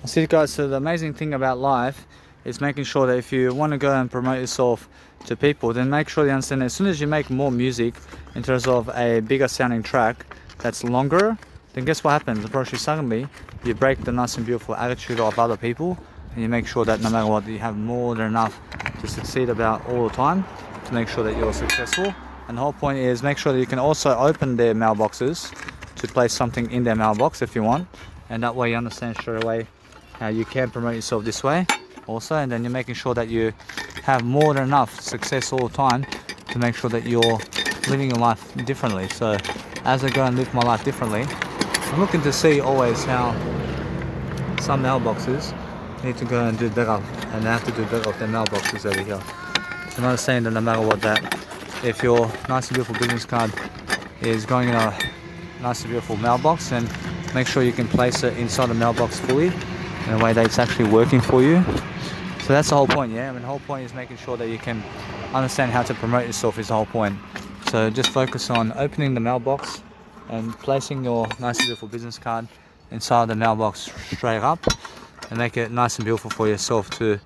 See guys, so the amazing thing about life is making sure that if you want to go and promote yourself to people, then make sure you understand that as soon as you make more music in terms of a bigger sounding track that's longer, then guess what happens? Approaching suddenly, you break the nice and beautiful attitude of other people, and you make sure that no matter what, you have more than enough to succeed about all the time to make sure that you're successful. And the whole point is make sure that you can also open their mailboxes to place something in their mailbox if you want, and that way you understand straight away how you can promote yourself this way also, and then you're making sure that you have more than enough success all the time to make sure that you're living your life differently. So as I go and live my life differently, I'm looking to see always how some mailboxes need to go and do better, and they have to do better with their mailboxes over here. So I'm understanding that no matter what, that if your nice and beautiful business card is going in a nice and beautiful mailbox, then make sure you can place it inside the mailbox fully in a way that it's actually working for you. So that's the whole point, yeah? I mean, the whole point is making sure that you can understand how to promote yourself is the whole point. So just focus on opening the mailbox and placing your nice and beautiful business card inside the mailbox straight up, and make it nice and beautiful for yourself to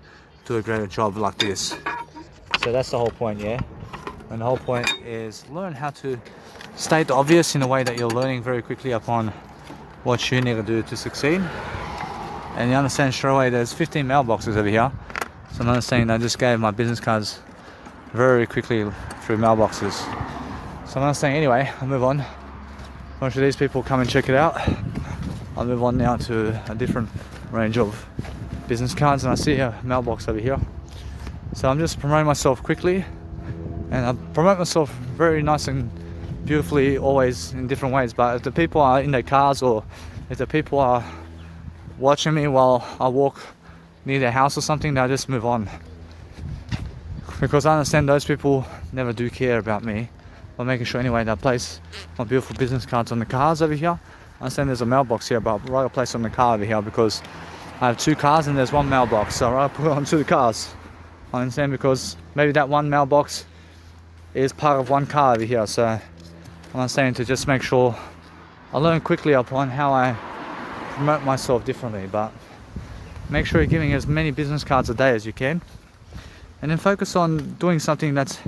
do a greater job like this. So that's the whole point, yeah? And the whole point is learn how to state the obvious in a way that you're learning very quickly upon what you need to do to succeed. And you understand straight away there's 15 mailboxes over here. So I'm understanding I just gave my business cards very quickly through mailboxes. So I'm understanding anyway, I'll move on. A bunch of these people come and check it out. I'll move on now to a different range of business cards, and I see a mailbox over here. So I'm just promoting myself quickly, and I promote myself very nice and beautifully always in different ways. But if the people are in their cars, or if the people are watching me while I walk near their house or something, they'll just move on, because I understand those people never do care about me. I'm making sure anyway that I place my beautiful business cards on the cars over here. I understand there's a mailbox here, but I'd rather place on the car over here because I have two cars and there's one mailbox, so I'd rather put it on two cars. I understand, because maybe that one mailbox is part of one car over here. So I'm saying to just make sure I learn quickly upon how I promote myself differently, but make sure you're giving as many business cards a day as you can, and then focus on doing something that's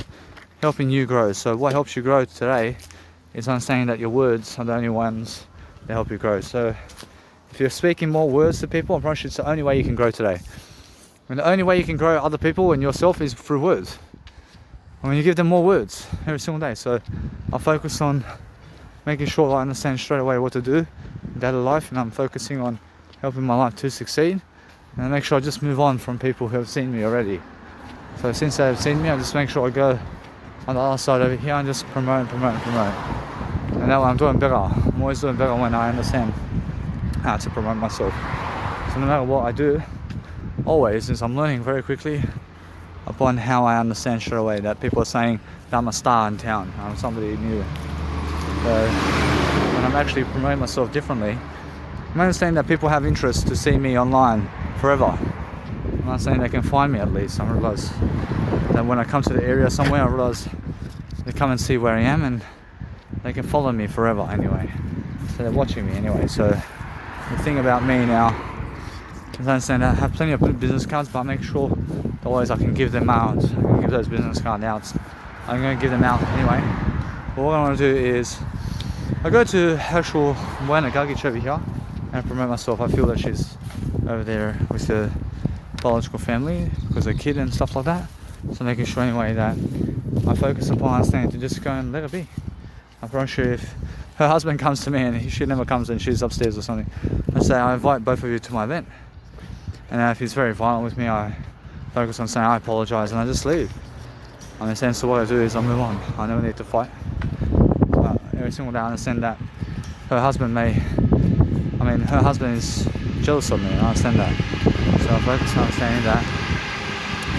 helping you grow. So what helps you grow today is understanding that your words are the only ones that help you grow. So if you're speaking more words to people, I'm pretty sure it's the only way you can grow today. And the only way you can grow other people and yourself is through words. I mean, you give them more words every single day. So I'll focus on making sure I understand straight away what to do in daily life, and I'm focusing on helping my life to succeed, and I make sure I just move on from people who have seen me already. So since they've seen me, I just make sure I go on the other side over here and just promote. And that way I'm doing better. I'm always doing better when I understand how to promote myself. So no matter what I do, always is I'm learning very quickly upon how I understand straight away that people are saying that I'm a star in town, I'm somebody new. So when I'm actually promoting myself differently, I'm understanding that people have interest to see me online forever. I'm not saying they can find me at least. I realise that when I come to the area somewhere, I realise they come and see where I am, and they can follow me forever anyway. So they're watching me anyway. So the thing about me now is I understand I have plenty of business cards, but I make sure that always I can give them out. I can give those business cards out. I'm going to give them out anyway. But what I want to do is I go to actual Moana Gagic over here and promote myself. I feel that she's over there with her biological family because of a kid and stuff like that. So making sure anyway that I focus upon understanding to just go and let her be. I'm pretty sure if her husband comes to me and she never comes and she's upstairs or something, I say I invite both of you to my event. And if he's very violent with me, I focus on saying I apologise and I just leave. I understand, so what I do is I move on. I never need to fight. But every single day I understand that her husband is jealous of me, and I understand that. So I focus on understanding that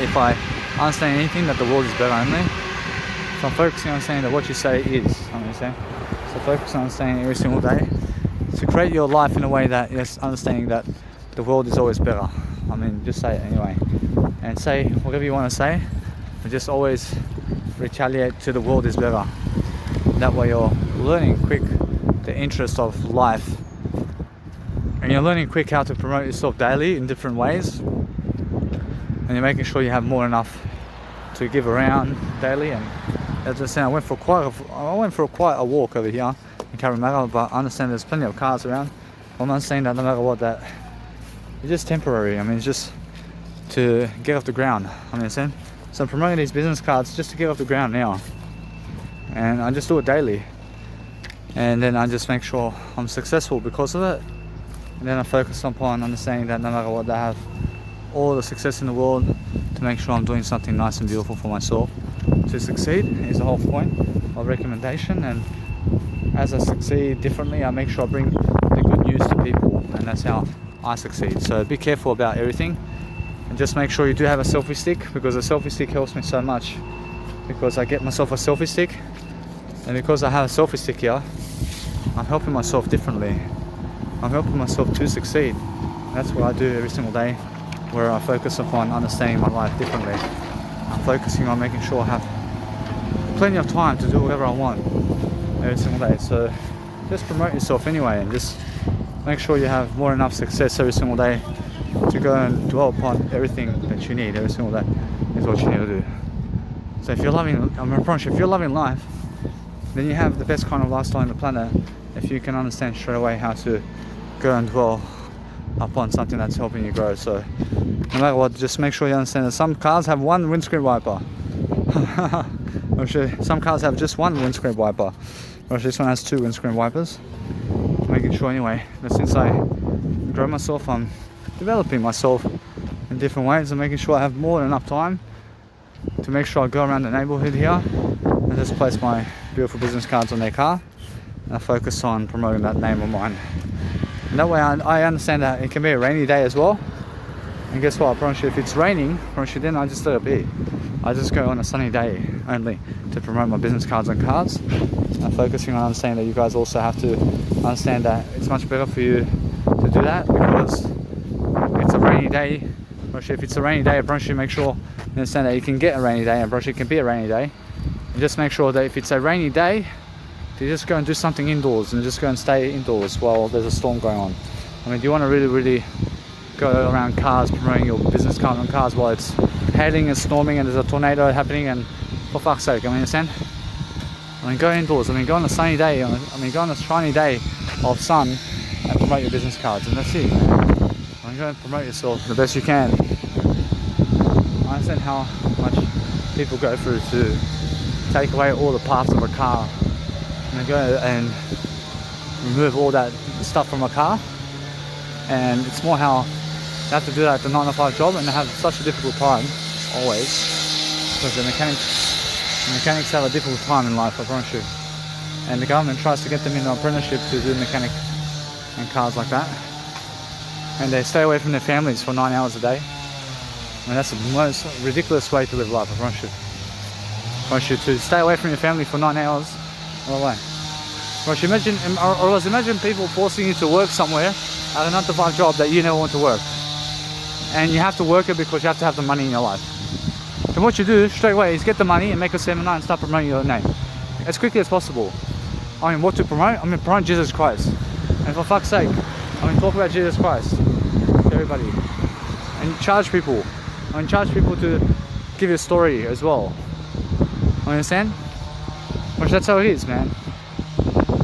if I understand anything, that the world is better than me. So I'm focusing on understanding that what you say is, I understand. So focus on understanding every single day to create your life in a way that is understanding that the world is always better. I mean, just say it anyway. And say whatever you want to say, but just always retaliate to the world is better. That way you're learning quick the interest of life and you're learning quick how to promote yourself daily in different ways, and you're making sure you have more enough to give around daily. And as I said, I went for quite a walk over here in Cabramatta, but I understand there's plenty of cars around. I'm not saying that no matter what, that it's just temporary. I mean, it's just to get off the ground. I mean, so I'm promoting these business cards just to get off the ground now, and I just do it daily, and then I just make sure I'm successful because of it. And then I focus upon understanding that no matter what, I have all the success in the world to make sure I'm doing something nice and beautiful for myself. To succeed is the whole point of recommendation, and as I succeed differently, I make sure I bring the good news to people, and that's how I succeed. So be careful about everything, and just make sure you do have a selfie stick, because a selfie stick helps me so much, because I get myself a selfie stick, and because I have a selfie stick here, I'm helping myself differently. I'm helping myself to succeed. That's what I do every single day, where I focus upon understanding my life differently. I'm focusing on making sure I have plenty of time to do whatever I want every single day. So just promote yourself anyway, and just make sure you have more enough success every single day to go and dwell upon everything that you need every single day is what you need to do. So if you're loving, I promise you, if you're loving life, then you have the best kind of lifestyle on the planet if you can understand straight away how to go and dwell upon something that's helping you grow. So no matter what, just make sure you understand that some cars have one windscreen wiper. I'm sure some cars have just one windscreen wiper. Or this one has two windscreen wipers. Making sure anyway that since I grow myself, I'm developing myself in different ways and making sure I have more than enough time to make sure I go around the neighborhood here and just place my beautiful business cards on their car, and I focus on promoting that name of mine. And that way I understand that it can be a rainy day as well. And guess what? I promise you, if it's raining, I promise you, then I just let it be. I just go on a sunny day only to promote my business cards and cards. I'm focusing on understanding that you guys also have to understand that it's much better for you to do that, because it's a rainy day. If it's a rainy day, I promise you, make sure you understand that you can get a rainy day, and I promise you it can be a rainy day. And just make sure that if it's a rainy day, you just go and do something indoors, and just go and stay indoors while there's a storm going on. I mean, do you want to really go around cars promoting your business card on cars while it's hailing and storming and there's a tornado happening, and for fuck's sake, I mean, understand? I mean, go indoors. I mean, go on a sunny day. I mean, go on a shiny day of sun and promote your business cards, and that's it. I mean, go and promote yourself the best you can. I understand how much people go through to take away all the parts of a car, and go and remove all that stuff from a car. And it's more how you have to do that at the 9 to 5 job, and they have such a difficult time always, because the mechanics have a difficult time in life, I promise you. And the government tries to get them into apprenticeship to do mechanic and cars like that, and they stay away from their families for 9 hours a day. I mean, that's the most ridiculous way to live life, I promise you. I promise you to stay away from your family for 9 hours. No way. Imagine people forcing you to work somewhere at a 9 to 5 job that you never want to work, and you have to work it because you have to have the money in your life. Then what you do straight away is get the money and make a seminar and start promoting your name as quickly as possible. I mean, what to promote? I mean, promote Jesus Christ. And for fuck's sake, I mean, talk about Jesus Christ to everybody, and charge people. I mean, charge people to give you a story as well. I understand? But that's how it is, man.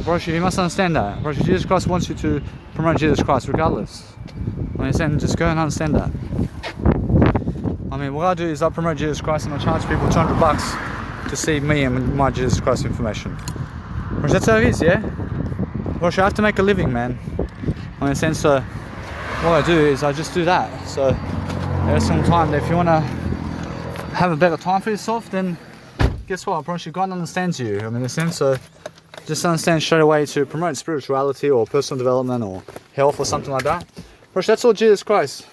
Bro, you must understand that. Bro, Jesus Christ wants you to promote Jesus Christ regardless. I understand? Just go and understand that. I mean, what I do is I promote Jesus Christ, and I charge people $200 to see me and my Jesus Christ information. Bro, that's how it is, yeah? Bro, I have to make a living, man. I understand? So what I do is I just do that. So there's some time that if you want to have a better time for yourself, then guess what? I promise you, God understands you. I mean, in a sense, so just understand straight away to promote spirituality or personal development or health or something like that. Bro, that's all Jesus Christ.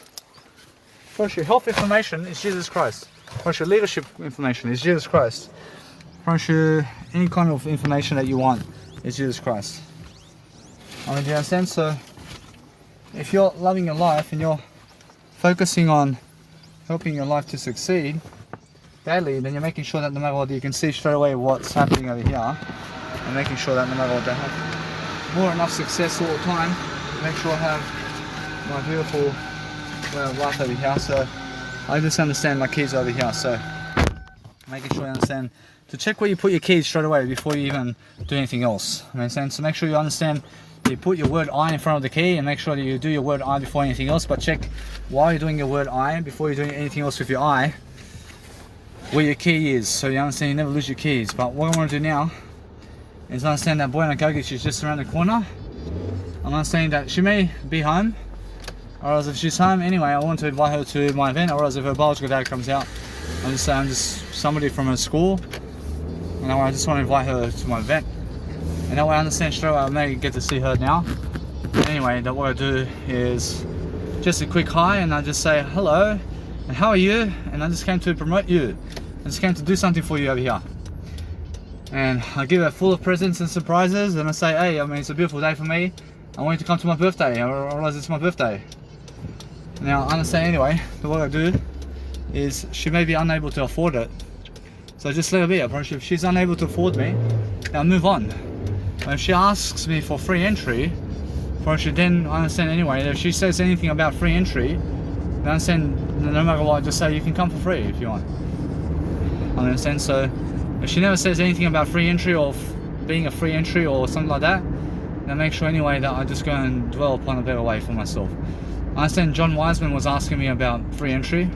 Bro, your health information is Jesus Christ. Bro, your leadership information is Jesus Christ. Bro, any kind of information that you want is Jesus Christ. I mean, do you understand? So if you're loving your life and you're focusing on helping your life to succeed daily, then you're making sure that no matter what, you can see straight away what's happening over here, and making sure that no matter what, they have more enough success all the time, make sure I have my beautiful way of life over here. So I just understand my keys over here. So making sure you understand to check where you put your keys straight away before you even do anything else. Makes sense. So make sure you understand you put your word I in front of the key, and make sure that you do your word I before anything else. But check while you're doing your word I, before you're doing anything else with your I, where your key is, so you understand you never lose your keys. But what I want to do now is understand that Boyana Gogic is just around the corner. I'm understanding that she may be home, or else if she's home anyway, I want to invite her to my event, or else if her biological dad comes out, I'm just somebody from her school, and I just want to invite her to my event. And that way I understand straight away I may get to see her now. Anyway, that what I do is just a quick hi, and I just say hello, and how are you? And I just came to promote you. I just came to do something for you over here. And I give her full of presents and surprises, and I say, hey, I mean, it's a beautiful day for me. I want you to come to my birthday, or else it's my birthday. Now, I understand anyway, that what I do is she may be unable to afford it. So just let her be. I promise you, if she's unable to afford me, I'll move on. But if she asks me for free entry, then I understand anyway, if she says anything about free entry, then I understand no matter what, just say you can come for free if you want. I understand. So if she never says anything about free entry or being a free entry or something like that, then make sure anyway that I just go and dwell upon a better way for myself. I understand John Wiseman was asking me about free entry,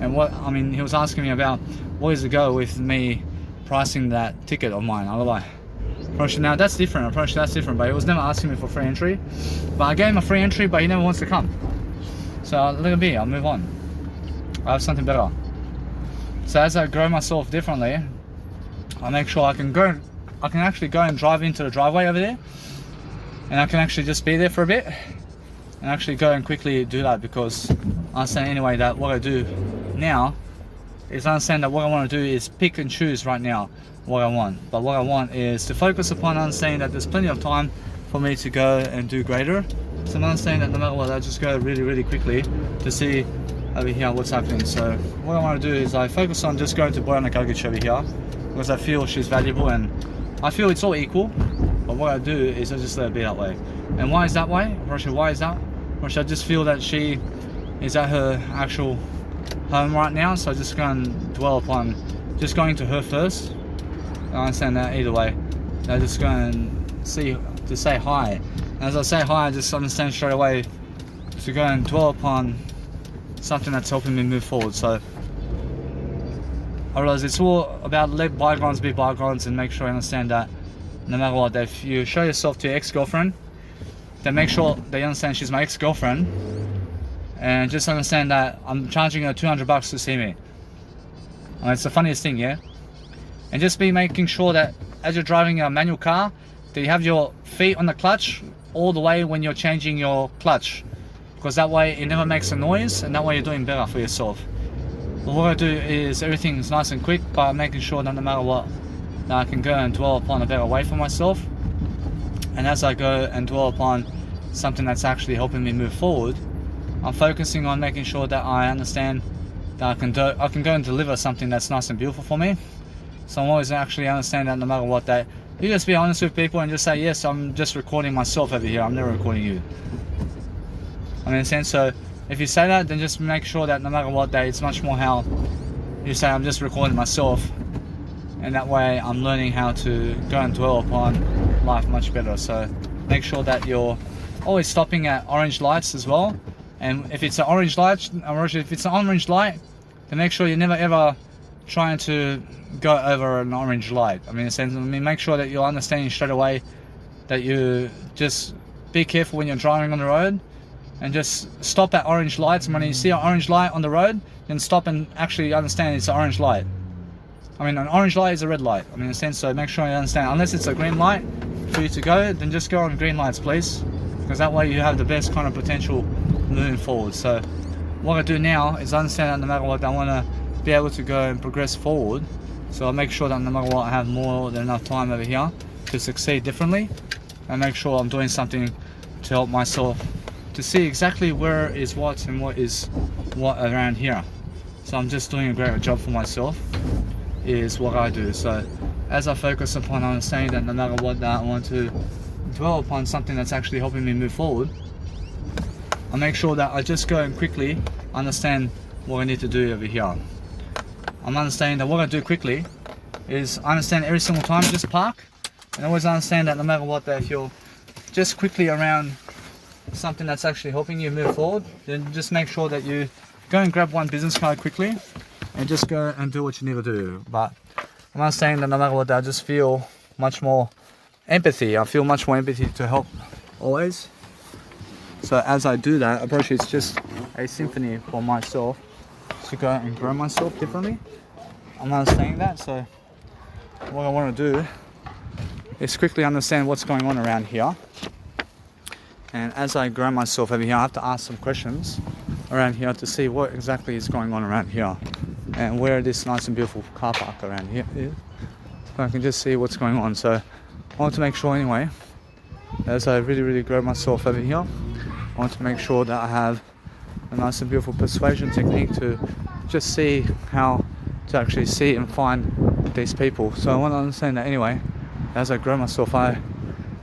and he was asking me about what is the go with me pricing that ticket of mine. Otherwise, now that's different. But he was never asking me for free entry. But I gave him a free entry, but he never wants to come. So let it be. I'll move on. I have something better. So as I grow myself differently, I make sure I can actually go and drive into the driveway over there, and I can actually just be there for a bit and actually go and quickly do that, because I understand anyway that what I do now is I understand that what I want to do is pick and choose right now what I want. But what I want is to focus upon understanding that there's plenty of time for me to go and do greater. So I'm understanding that no matter what, I just go really quickly to see over here what's happening. So what I want to do is I focus on just going to Boyana Gogic over here, because I feel she's valuable and I feel it's all equal. But what I do is I just let it be that way. And why is that way? Why is that? I just feel that she is at her actual home right now, so I just go and dwell upon just going to her first. I understand that either way. I just go and say hi. And as I say hi, I just understand straight away to go and dwell upon something that's helping me move forward. So I realize it's all about let bygones be bygones, and make sure you understand that no matter what, if you show yourself to your ex-girlfriend, then make sure they understand she's my ex-girlfriend, and just understand that I'm charging her $200 to see me. And it's the funniest thing, yeah? And just be making sure that as you're driving a manual car, that you have your feet on the clutch all the way when you're changing your clutch, because that way it never makes a noise, and that way you're doing better for yourself. But what I do is everything's nice and quick, but I'm making sure that no matter what, that I can go and dwell upon a better way for myself. And as I go and dwell upon something that's actually helping me move forward, I'm focusing on making sure that I understand that I can go and deliver something that's nice and beautiful for me. So I'm always actually understand that no matter what, that you just be honest with people and just say, yes, I'm just recording myself over here, I'm never recording you. I mean, in a sense, so if you say that, then just make sure that no matter what, that it's much more how you say, I'm just recording myself, and that way I'm learning how to go and dwell upon life much better. So make sure that you're always stopping at orange lights as well. And if it's an orange light, then make sure you're never ever trying to go over an orange light. I mean, in a sense, make sure that you're understanding straight away that you just be careful when you're driving on the road, and just stop at orange lights. And when you see an orange light on the road, then stop and actually understand it's an orange light. I mean, an orange light is a red light. I mean, in a sense, so make sure you understand. Unless it's a green light for you to go, then just go on green lights, please, because that way you have the best kind of potential moving forward. So what I do now is understand that no matter what, I want to be able to go and progress forward. So I make sure that no matter what, I have more than enough time over here to succeed differently, and make sure I'm doing something to help myself to see exactly where is what and what is what around here. So I'm just doing a great job for myself is what I do. So as I focus upon understanding that no matter what, that I want to dwell upon something that's actually helping me move forward, I make sure that I just go and quickly understand what I need to do over here. I'm understanding that what I do quickly is I understand every single time, just park, and always understand that no matter what, that if you're just quickly around something that's actually helping you move forward, then just make sure that you go and grab one business card quickly and just go and do what you need to do. But I'm understanding that no matter what, I just feel much more empathy. I feel much more empathy to help always. So as I do that, approach, it's just a symphony for myself to go and grow myself differently. I'm understanding that, so what I want to do is quickly understand what's going on around here. And as I grow myself over here, I have to ask some questions around here to see what exactly is going on around here and where this nice and beautiful car park around here is. So I can just see what's going on. So I want to make sure anyway, as I really grow myself over here, I want to make sure that I have a nice and beautiful persuasion technique to just see how to actually see and find these people. So I want to understand that anyway, as I grow myself. I'm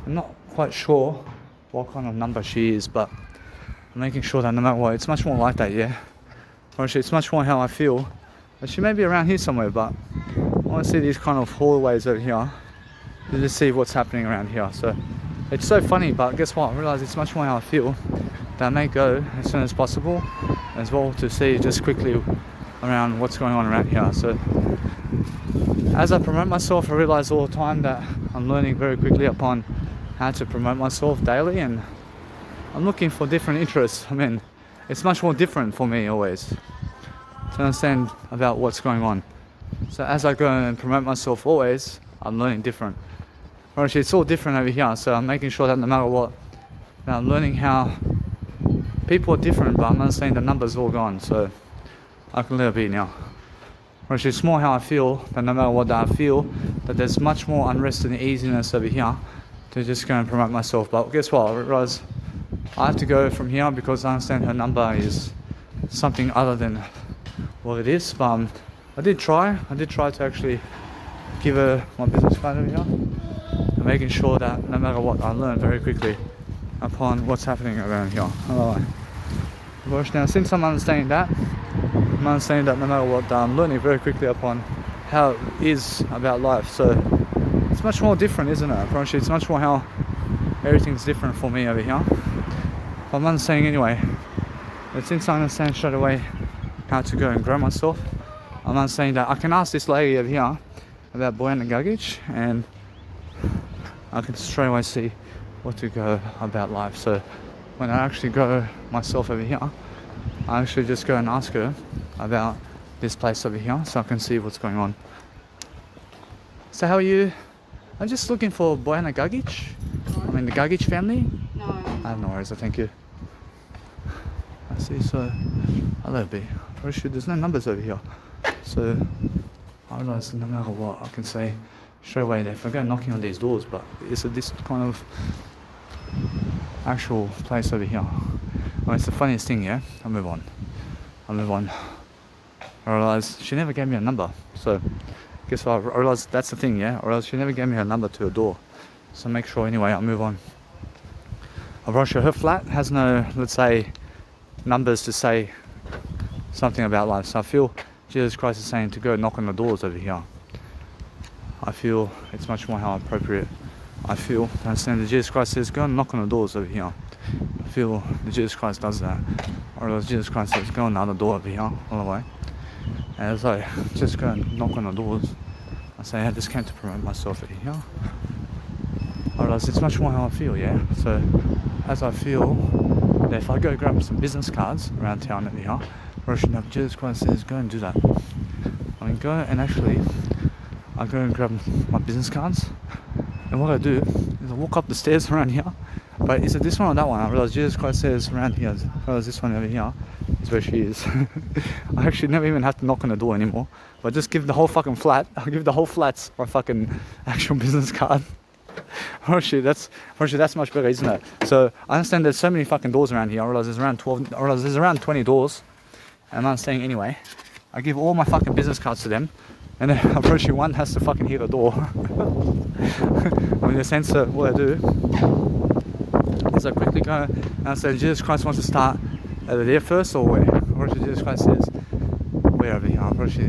not quite sure what kind of number she is, but I'm making sure that no matter what, it's much more like that, yeah? Or actually, it's much more how I feel. But she may be around here somewhere, but I want to see these kind of hallways over here to just see what's happening around here. So it's so funny, but guess what? I realize it's much more how I feel. That I may go as soon as possible as well to see just quickly around what's going on around here. So as I promote myself, I realize all the time that I'm learning very quickly upon how to promote myself daily, and I'm looking for different interests. I mean, it's much more different for me always to understand about what's going on. So as I go and promote myself always, I'm learning different. Or actually, it's all different over here, so I'm making sure that no matter what, that I'm learning how people are different, but I'm understanding the numbers all gone, so I can let it be now. Or actually, it's more how I feel, that no matter what that I feel, that there's much more unrest and easiness over here to just go and promote myself. But guess what? I realize I have to go from here because I understand her number is something other than what it is. But I did try to actually give her my business card over here. And making sure that no matter what, I learn very quickly upon what's happening around here. Alright. Now, since I'm understanding that no matter what, I'm learning very quickly upon how it is about life. So it's much more different, isn't it? Apparently, it's much more how everything's different for me over here. But I'm understanding anyway that since I understand straight away how to go and grow myself, I'm understanding that I can ask this lady over here about Bojana Gagic, and I can straight away see what to go about life. So when I actually go myself over here, I actually just go and ask her about this place over here so I can see what's going on. So how are you? I'm just looking for Bojana Gagic. I mean the Gagic family. No. I have no worries, thank you. I see, so hello B. Pretty sure there's no numbers over here. So I realize no matter what I can say straight away that if I go knocking on these doors, but it's this kind of actual place over here. Well, it's the funniest thing, yeah? I'll move on. I realised she never gave me a number. So guess what? I realised that's the thing, yeah? I realised she never gave me her number to a door. So make sure anyway, I'll move on. I'll rush her. Her flat has no, let's say, numbers to say something about life. So I feel Jesus Christ is saying to go knock on the doors over here. I feel it's much more how appropriate I feel to understand that Jesus Christ says go and knock on the doors over here. I feel that Jesus Christ does that. Or else Jesus Christ says go on the other door over here, all the way. And as I just go and knock on the doors, I say I just came to promote myself over here. I realize it's much more how I feel, yeah? So as I feel that if I go grab some business cards around town over here, Jesus Christ says go and do that. I mean go and actually I go and grab my business cards, and what I do is I walk up the stairs around here. But is it this one or that one? I realize Jesus Christ says around here. I realize this one over here is where she is. I actually never even have to knock on the door anymore. But just give the whole fucking flat. I'll give the whole flats my fucking actual business card. Actually, that's much better, isn't it? So I understand there's so many fucking doors around here. I realize there's around 12. I realize there's around 20 doors. And I'm saying anyway, I give all my fucking business cards to them. And then approaching one has to fucking hear the door. I mean, the sense of what I do is I quickly go Now, so Jesus Christ wants to start over there first, or where? Or actually Jesus Christ says, where over here? Apparently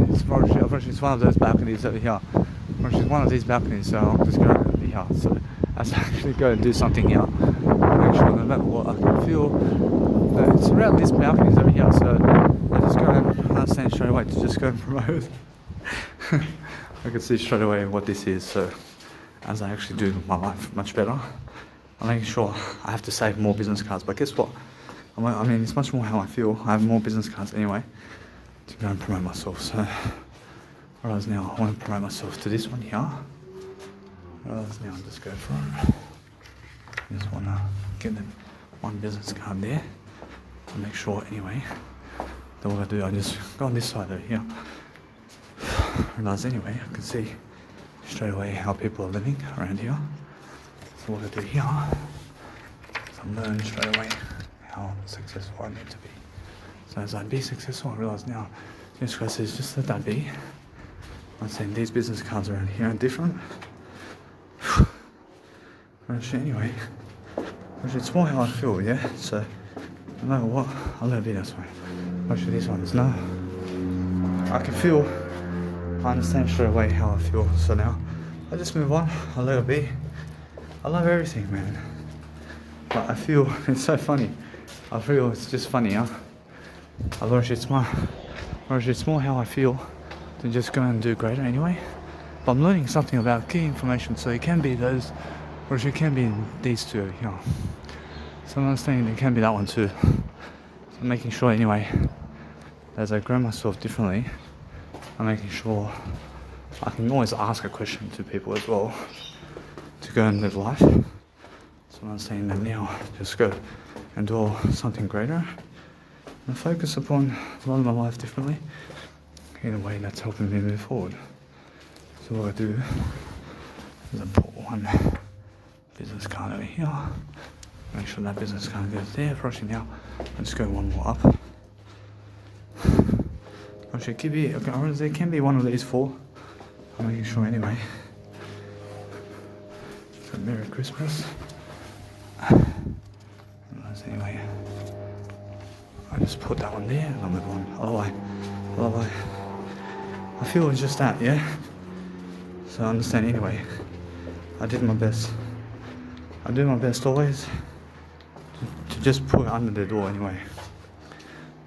it's one of those balconies over here. Apparently it's one of these balconies, so I'll just go over here. So as I actually go and do something here, make sure no matter what I can feel that it's around these balconies over here. So I just go and understand straight away to just go and promote. I can see straight away what this is. So as I actually do my life much better, I'm making sure I have to save more business cards. But guess what? I mean, it's much more how I feel. I have more business cards anyway to go and promote myself. So, whereas now I want to promote myself to this one here. Whereas now I'll just go for it. Just want to get them one business card there. To make sure anyway that what I do, I just go on this side over here. Whereas anyway, I can see straight away how people are living around here. So what I do here is I learn straight away how successful I need to be. So as I be successful, I realise now, Jesus Christ says, just let that be. I'm saying these business cards around here are different. Anyway, it's more how I feel, yeah? So, no matter what, I'll let it be this way. Actually, these ones, no. I can feel, I understand straight away how I feel. So now, I just move on, I'll let it be. I love everything, man. But I feel, it's so funny. I feel it's just funny, huh? It's more how I feel than just go and do greater anyway. But I'm learning something about key information, so it can be those, or it can be these two, you know. So I'm understanding it can be that one too. So I'm making sure anyway, as I grow myself differently, I'm making sure I can always ask a question to people as well to go and live life. So I'm saying that now, just go and do something greater and focus upon running my life differently in a way that's helping me move forward. So what I do is I put one business card over here, make sure that business card goes there. Actually now, I just go one more up. Actually, there can be one of these four. I'm making sure anyway. So Merry Christmas. Anyway, I just put that one there and I'll move on. Otherwise, I feel it's just that, yeah? So I understand anyway. I did my best. I do my best always to just put it under the door anyway.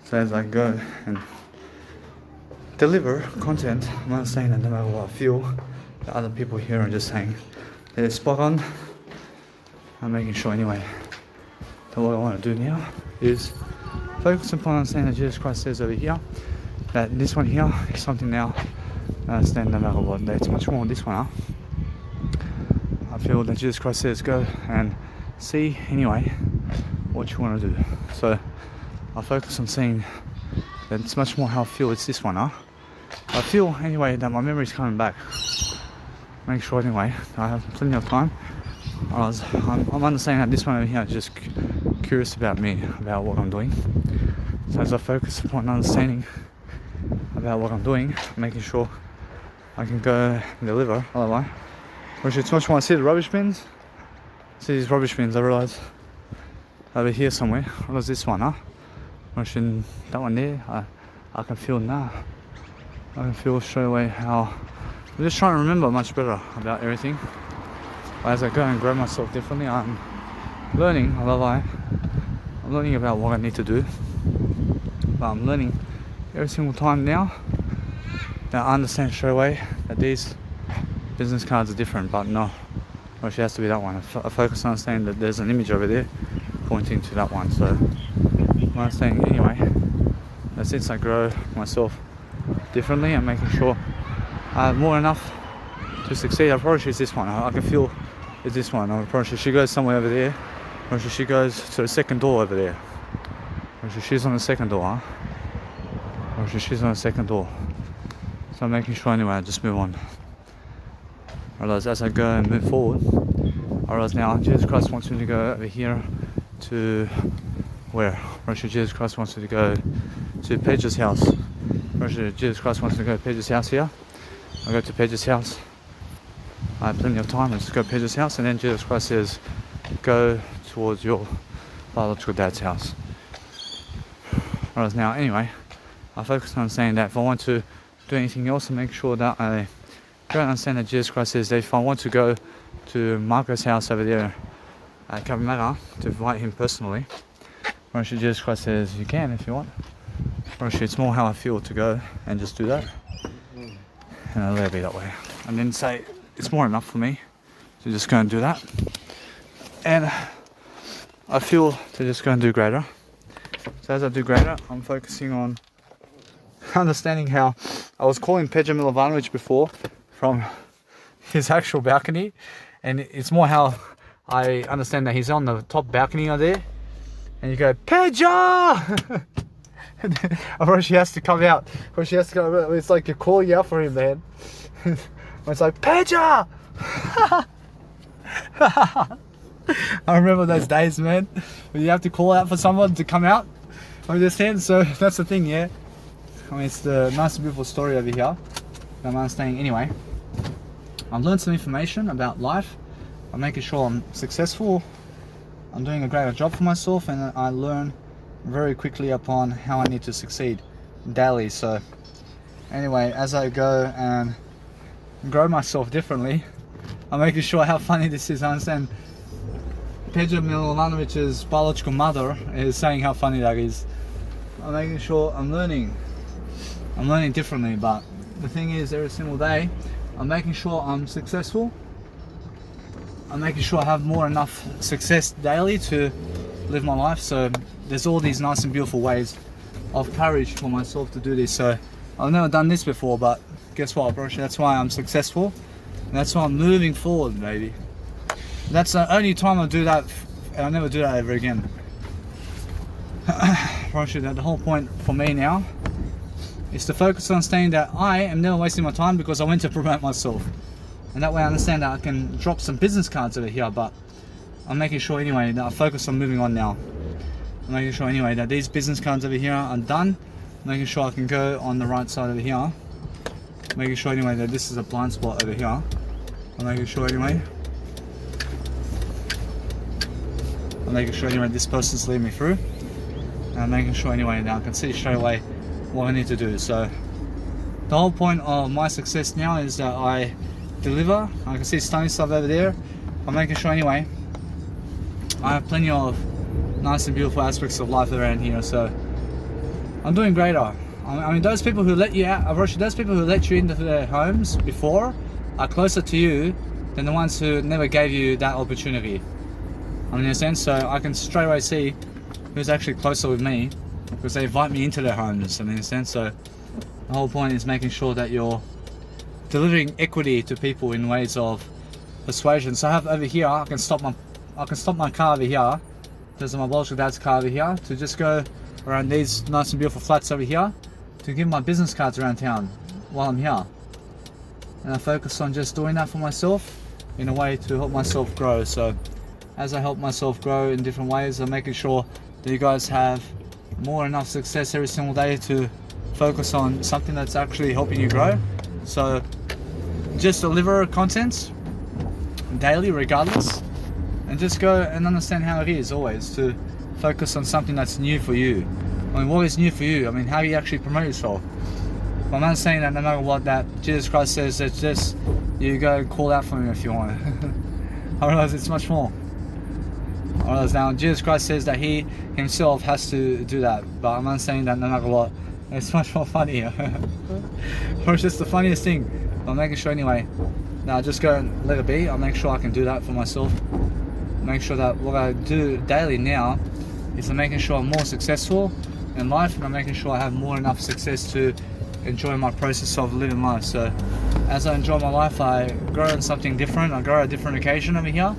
So as I go and deliver content, I'm not saying that no matter what I feel, the other people here are just saying they're spot on. I'm making sure anyway that what I want to do now is focus upon understanding that Jesus Christ says over here that this one here is something now I understand no matter what. It's much more this one, huh? I feel that Jesus Christ says go and see anyway what you want to do. So I focus on seeing that it's much more how I feel it's this one, huh? I feel anyway that my memory's coming back. Make sure anyway I have plenty of time. I'm understanding that this one over here is just curious about me, about what I'm doing. So as I focus upon understanding about what I'm doing, making sure I can go and deliver, otherwise. Which it's much more, I see the rubbish bins. See these rubbish bins, I realise over here somewhere. What was this one, huh? Which in that one there, I can feel now. I can feel straight away how I'm just trying to remember much better about everything. As I go and grow myself differently, I'm learning, I'm learning about what I need to do. But I'm learning every single time now that I understand straight away that these business cards are different, but no, or she has to be that one. I focus on understanding that there's an image over there pointing to that one. So I'm understanding anyway that since I grow myself differently, I'm making sure I have more enough to succeed. I probably choose this one. I can feel it's this one. I probably she goes somewhere over there, or she goes to the second door over there. Or she's on the second door, huh? Or she's on the second door. So I'm making sure anyway, I just move on. I realize as I go and move forward, I realize now Jesus Christ wants me to go over here to where? Or Jesus Christ wants me to go to Pedro's house. Or Jesus Christ wants me to go to Pedro's house here. I go to Pedro's house. I have plenty of time. I just go to Pedro's house, and then Jesus Christ says, go towards your biological dad's house. Whereas now, anyway, I focus on saying that if I want to do anything else, I make sure that I don't understand that Jesus Christ says that if I want to go to Marco's house over there at Cabramatta to invite him personally, or actually Jesus Christ says you can if you want, or actually it's more how I feel to go and just do that, and I let it be that way, and then say it's more enough for me to just go and do that, and I feel to just go and do greater. So as I do greater, I'm focusing on understanding how I was calling Peja Milovanovic before from his actual balcony, and it's more how I understand that he's on the top balcony out there, and you go, Peja! Of course she has to come out. Of course she has to come out. It's like you're calling out for him, man. It's like, Peja! I remember those days, man, when you have to call out for someone to come out. Understand? So that's the thing, yeah. I mean, it's the nice and beautiful story over here that I'm understanding. Anyway, I've learned some information about life. I'm making sure I'm successful. I'm doing a greater job for myself, and I learn very quickly upon how I need to succeed daily. So anyway, as I go and grow myself differently, I'm making sure how funny this is. I understand Peja Milovanovic's biological mother is saying how funny that is. I'm making sure I'm learning differently, but the thing is, every single day I'm making sure I'm successful. I'm making sure I have more enough success daily to live my life. So there's all these nice and beautiful ways of courage for myself to do this. So I've never done this before, but guess what, bro? That's why I'm successful, and that's why I'm moving forward, baby. That's the only time I'll do that, and I'll never do that ever again. The whole point for me now is to focus on saying that I am never wasting my time because I went to promote myself. And that way I understand that I can drop some business cards over here, but I'm making sure anyway that I focus on moving on now. I'm making sure anyway that these business cards over here are done. I'm making sure I can go on the right side over here. I'm making sure anyway that this is a blind spot over here. I'm making sure anyway this person's leading me through. And I'm making sure anyway that I can see straight away what I need to do. So the whole point of my success now is that I deliver. I can see stunning stuff over there. I'm making sure anyway I have plenty of nice and beautiful aspects of life around here. So I'm doing greater. I mean, those people who let you out, those people who let you into their homes before are closer to you than the ones who never gave you that opportunity. I mean, in a sense, so I can straight away see who's actually closer with me because they invite me into their homes. I mean, in a sense, so the whole point is making sure that you're delivering equity to people in ways of persuasion. So I have over here, I can stop my car over here. There's my biological dad's car over here to just go around these nice and beautiful flats over here to give my business cards around town while I'm here. And I focus on just doing that for myself in a way to help myself grow. So as I help myself grow in different ways, I'm making sure that you guys have more enough success every single day to focus on something that's actually helping you grow. So just deliver content daily regardless, and just go and understand how it is always to focus on something that's new for you. I mean, what is new for you? I mean, how do you actually promote yourself? I'm not saying that no matter what that Jesus Christ says, that just you go and call out for him if you want. I realize it's much more. I realize now Jesus Christ says that he himself has to do that, but I'm not saying that no matter what. It's much more funny. Or it's just the funniest thing. I'm making sure anyway. Now just go and let it be. I'll make sure I can do that for myself. Make sure that what I do daily now is I'm making sure I'm more successful in life, and I'm making sure I have more enough success to enjoy my process of living life. So as I enjoy my life, I grow in something different. I grow at a different occasion over here.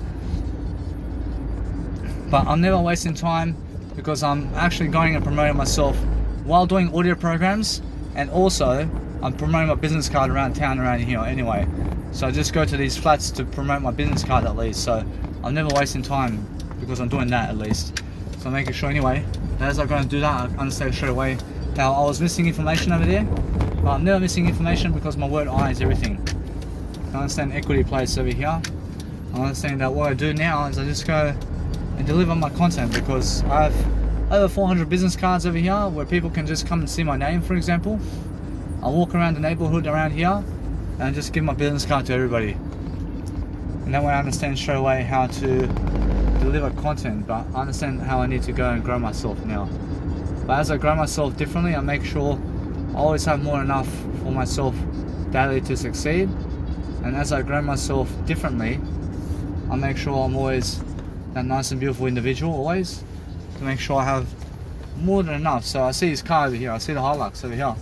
But I'm never wasting time because I'm actually going and promoting myself while doing audio programs, and also I'm promoting my business card around town around here anyway. So I just go to these flats to promote my business card at least. So I'm never wasting time because I'm doing that at least. So I'm making sure anyway that as I go and do that, I understand straight away. Now I was missing information over there, but I'm never missing information because my word I is everything. I understand equity place over here. I understand that what I do now is I just go and deliver my content, because I have over 400 business cards over here where people can just come and see my name, for example. I walk around the neighborhood around here and just give my business card to everybody. And that way I understand straight away how to deliver content, but I understand how I need to go and grow myself now. But as I grow myself differently, I make sure I always have more than enough for myself daily to succeed. And as I grow myself differently, I make sure I'm always that nice and beautiful individual, always, to make sure I have more than enough. So I see his car over here, I see the Hilux over here.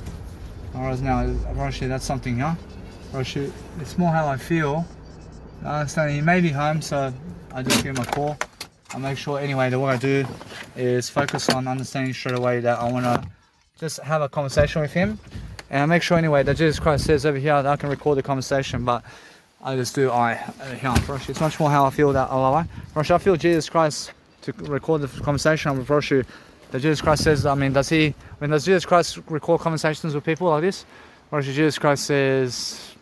Whereas now, Roshi, that's something here. Roshi, it's more how I feel. I understand he may be home, so I just give him a call. I make sure anyway that what I do is focus on understanding straight away that I want to just have a conversation with him. And I make sure anyway that Jesus Christ says over here that I can record the conversation, but I just do here. Roshi, it's much more how I feel that Roshi, I feel Jesus Christ to record the conversation with Roshi. That Jesus Christ says, does Jesus Christ record conversations with people like this? Roshi, Jesus Christ says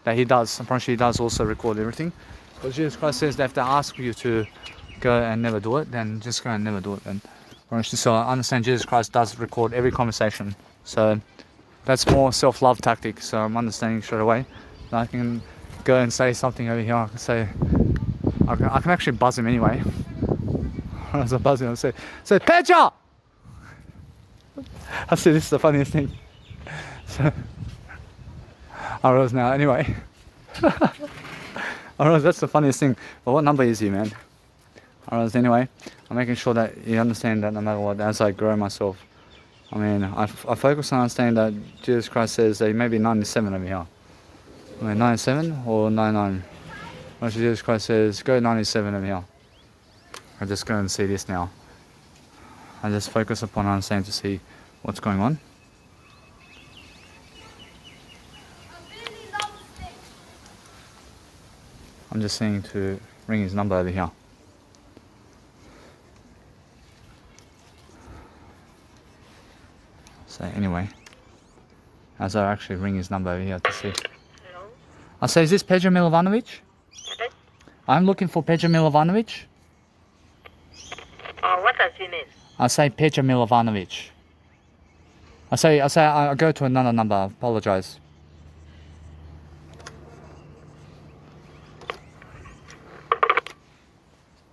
that he does. I'm pretty sure he does also record everything. But Jesus Christ says that if they ask you to go and never do it, then just go and never do it then. So I understand Jesus Christ does record every conversation. So that's more self-love tactic. So I'm understanding straight away that I can go and say something over here. I can actually buzz him anyway. As I buzz him, I say Petra! I see, this is the funniest thing. So I realize now, anyway. I realize that's the funniest thing. But what number is he, man? I realize anyway, I'm making sure that you understand that no matter what, as I grow myself, I focus on understanding that Jesus Christ says that he may be 97 over here. 97 or 99. Jesus Christ says, go 97 over here. I just go and see this now. I just focus upon understanding to see what's going on. I'm just seeing to ring his number over here. So anyway, as I actually ring his number over here to see. Hello? I say, is this Petra Milovanovic? Yes. I'm looking for Petra Milovanovic. What does he need? I say Petra Milovanovic. I go to another number, I apologize.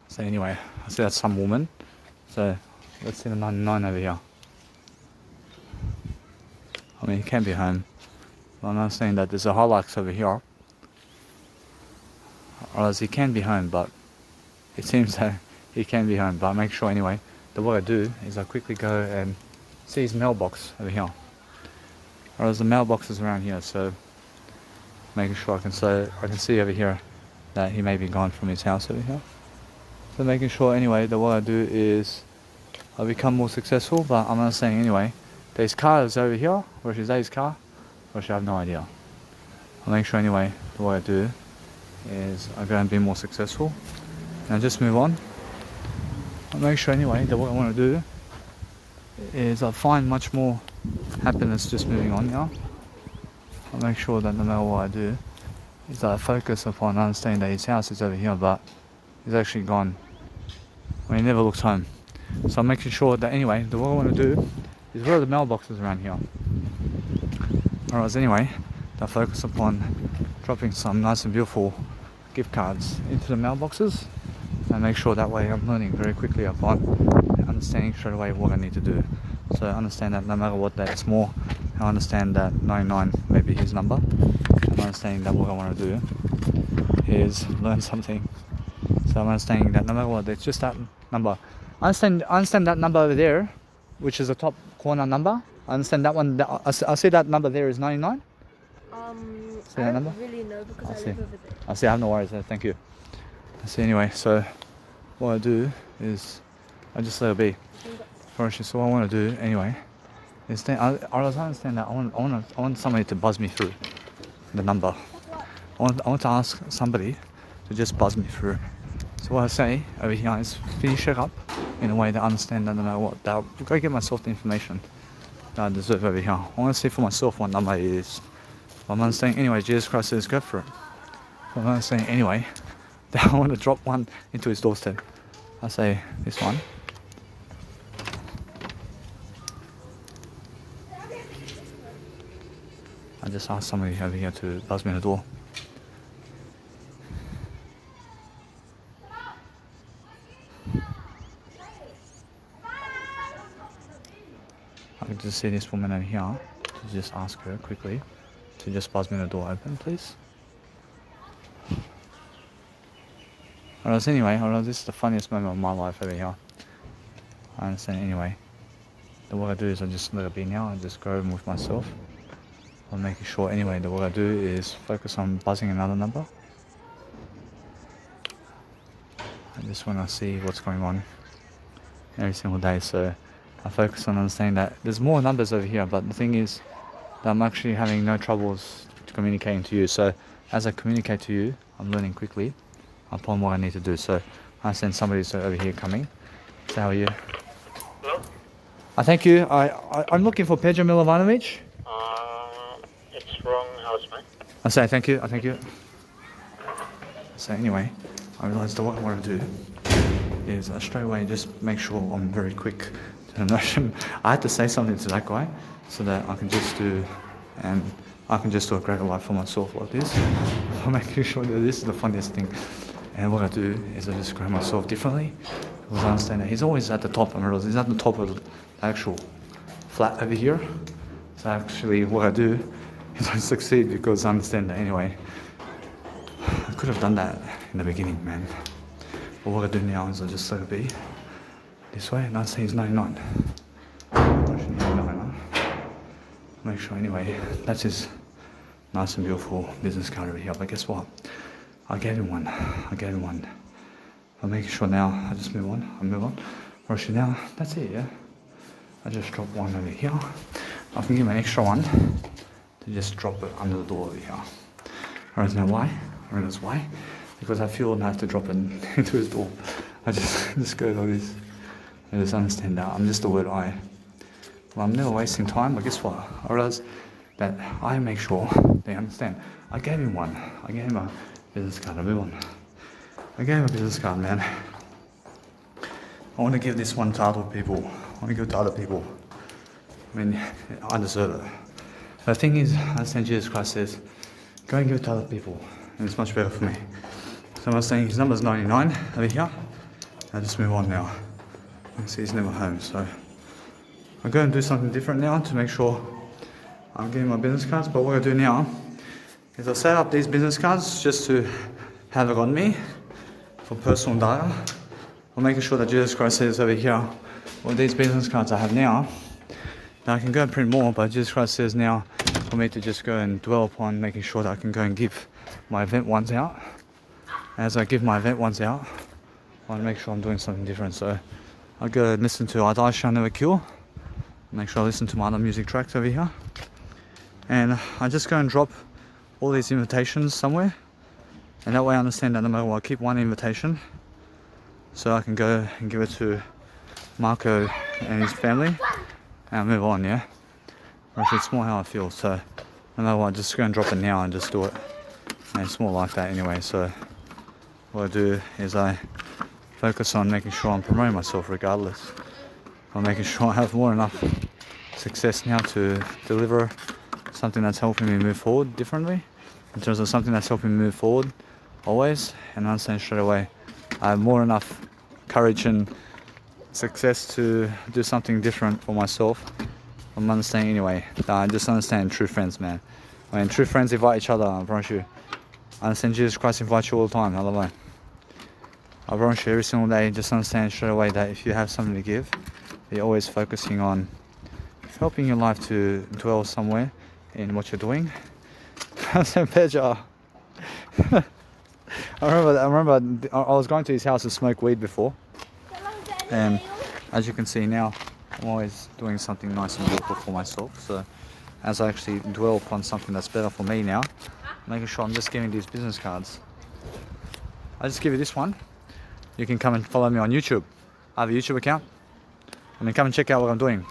So anyway, I see that's some woman. So let's see the 99 over here. He can't be home. But I'm not saying that there's a Hilux over here. Or else he can be home, but it seems that he can be home. But I make sure anyway that what I do is I quickly go and see his mailbox over here. Or else the mailbox is around here, so making sure I can see over here that he may be gone from his house over here. So making sure anyway that what I do is I become more successful, but I'm not saying anyway that his car is over here, or is that his car? Or I have no idea. I'll make sure anyway that what I do is I go and be more successful and I just move on. I'll make sure anyway that what I want to do is I find much more happiness just moving on now. I'll make sure that no matter what I do is that I focus upon understanding that his house is over here, but he's actually gone. He never looks home. So I'm making sure that anyway that what I want to do is where are the mailboxes around here. Alright, anyway, I focus upon dropping some nice and beautiful gift cards into the mailboxes and make sure that way I'm learning very quickly upon understanding straight away what I need to do. So I understand that no matter what, that it's more, I understand that 99 may be his number. I'm understanding that what I want to do is learn something. So I'm understanding that no matter what, it's just that number. I understand that number over there, which is the top corner number. I understand that one. I see that number there is 99. I don't really know because I live over there. I see. I have no worries. Thank you. I see. Anyway, so what I do is I just let it be. So what I want to do anyway is I understand that I want somebody to buzz me through the number. I want to ask somebody to just buzz me through. So what I say over here is finish it up in a way that I understand that no matter what, that I'll go get myself the information that I deserve over here. I want to see for myself what number it is. I'm understanding anyway, Jesus Christ says go for it. I'm understanding anyway that I want to drop one into his doorstep. I say this one. I just asked somebody over here to buzz me on the door. I can just see this woman over here to just ask her quickly to just buzz me the door open, please. Alright, anyway, this is the funniest moment of my life over here. I understand anyway. Then what I do is I just let it be now. I just go home with myself. I'm making sure anyway that what I do is focus on buzzing another number. I just want to see what's going on every single day. So I focus on understanding that there's more numbers over here, but the thing is that I'm actually having no troubles communicating to you. So as I communicate to you, I'm learning quickly upon what I need to do. So I understand somebody's over here coming. So how are you? Hello? Thank you. I'm looking for Pedro Milovanovic. It's wrong house, mate. I say thank you. Thank you. So anyway, I realised that what I want to do is straight away just make sure I'm very quick to the notion. I had to say something to that guy so that I can just do a greater life for myself like this. I'm making sure that this is the funniest thing. And what I do is I just grow myself differently. Because I understand that he's always at the top. I realize he's at the top of the actual flat over here. So actually what I do is I succeed because I understand that anyway. I could have done that in the beginning, man. But what I do now is I just let it be this way, and I say he's 99. Make sure anyway, that's his nice and beautiful business card over here. But guess what? I gave him one. I'm making sure now I just move on. Or actually now, that's it, yeah? I just drop one over here. I can give him an extra one to just drop it under the door over here. Alright, now why? I realize why? Because I feel I have to drop it into his door. I just go like this. I just understand that. I'm just the word I. Well, I'm never wasting time, but guess what? I realize that I make sure they understand. I gave him one. I gave him a business card. I move on. I gave him a business card, man. I want to give this one to other people. I want to give it to other people. I mean, I deserve it. The thing is, I understand Jesus Christ says, go and give it to other people. And it's much better for me. So I was saying his number's 99 over here. I just move on now. You can see he's never home, so I'm going to do something different now to make sure I'm getting my business cards. But what I do now is I set up these business cards just to have it on me for personal data. I'm making sure that Jesus Christ says over here, well, these business cards I have now, I can go and print more, but Jesus Christ says now for me to just go and dwell upon making sure that I can go and give my event ones out. As I give my event ones out, I want to make sure I'm doing something different. So I go and listen to I Die Shall Never Kill. Make sure I listen to my other music tracks over here. And I just go and drop all these invitations somewhere. And that way I understand that no matter what, I keep one invitation. So I can go and give it to Marco and his family. And I move on, yeah? Or if it's more how I feel. So no matter what, I just go and drop it now and just do it. And it's more like that anyway. So what I do is I focus on making sure I'm promoting myself regardless. I'm making sure I have more enough success now to deliver something that's helping me move forward differently. In terms of something that's helping me move forward always. And I understand straight away I have more enough courage and success to do something different for myself. I'm understanding anyway. I just understand true friends, man. I mean, true friends invite each other, I promise you. I understand Jesus Christ invites you all the time, hallelujah. I promise you every single day, just understand straight away that if you have something to give, you're always focusing on helping your life to dwell somewhere in what you're doing. I said, Pedro. I remember I was going to his house to smoke weed before. And as you can see now, I'm always doing something nice and beautiful for myself. So as I actually dwell upon something that's better for me now, making sure I'm just giving these business cards. I just give you this one. You can come and follow me on YouTube. I have a YouTube account. I mean, come and check out what I'm doing.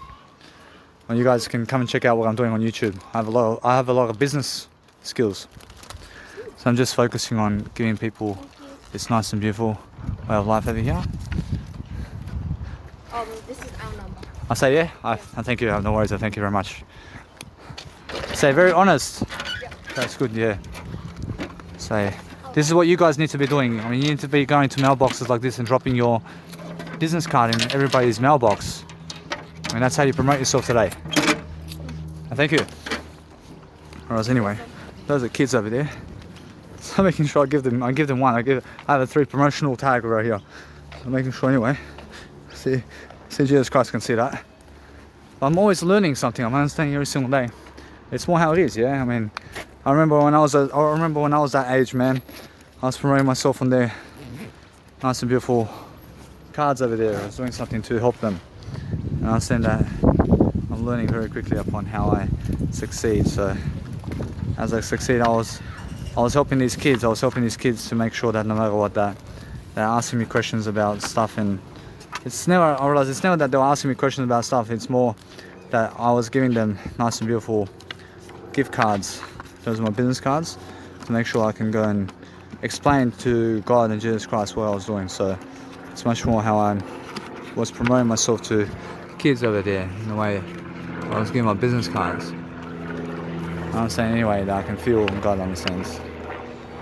And you guys can come and check out what I'm doing on YouTube. I have a lot of business skills. So I'm just focusing on giving people this nice and beautiful way of life over here. I say yeah. I thank you. No worries. I thank you very much. Say very honest. That's good. Yeah. Say this is what you guys need to be doing. I mean, you need to be going to mailboxes like this and dropping your business card in everybody's mailbox. I mean, that's how you promote yourself today. And thank you. Alright, anyway, those are kids over there. So I'm making sure I give them one. I have a 3 promotional tag right here. So I'm making sure anyway. See Jesus Christ can see that. I'm always learning something. I'm understanding every single day. It's more how it is, yeah. I mean, I remember when I was that age, man. I was promoting myself on their nice and beautiful cards over there. I was doing something to help them. And I understand that I'm learning very quickly upon how I succeed. So as I succeed, I was helping these kids. I was helping these kids to make sure that no matter what, that they're asking me questions about stuff. And I realize it's never that they were asking me questions about stuff. It's more that I was giving them nice and beautiful gift cards. Those are my business cards to make sure I can go and explain to God and Jesus Christ what I was doing. So it's much more how I was promoting myself to kids over there in the way I was giving my business cards. I'm saying anyway that I can feel God understands.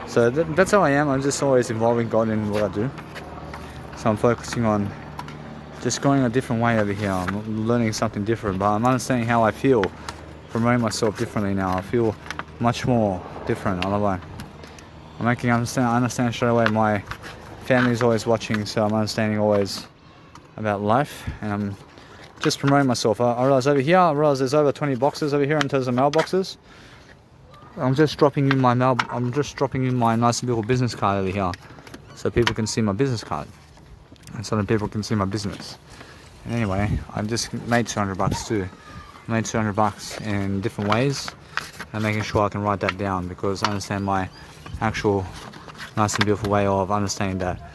So that's how I am. I'm just always involving God in what I do. So I'm focusing on just going a different way over here. I'm learning something different, but I'm understanding how I feel, promoting myself differently now. I feel much more different. I love it. I understand straight away my family is always watching, so I'm understanding always about life, and I'm just promoting myself. I realize over here, there's over 20 boxes over here in terms of mailboxes. I'm just dropping in my nice little business card over here, so people can see my business card, and so that people can see my business. And anyway, I just made $200 too. I made $200 in different ways, and making sure I can write that down because I understand my actual nice and beautiful way of understanding that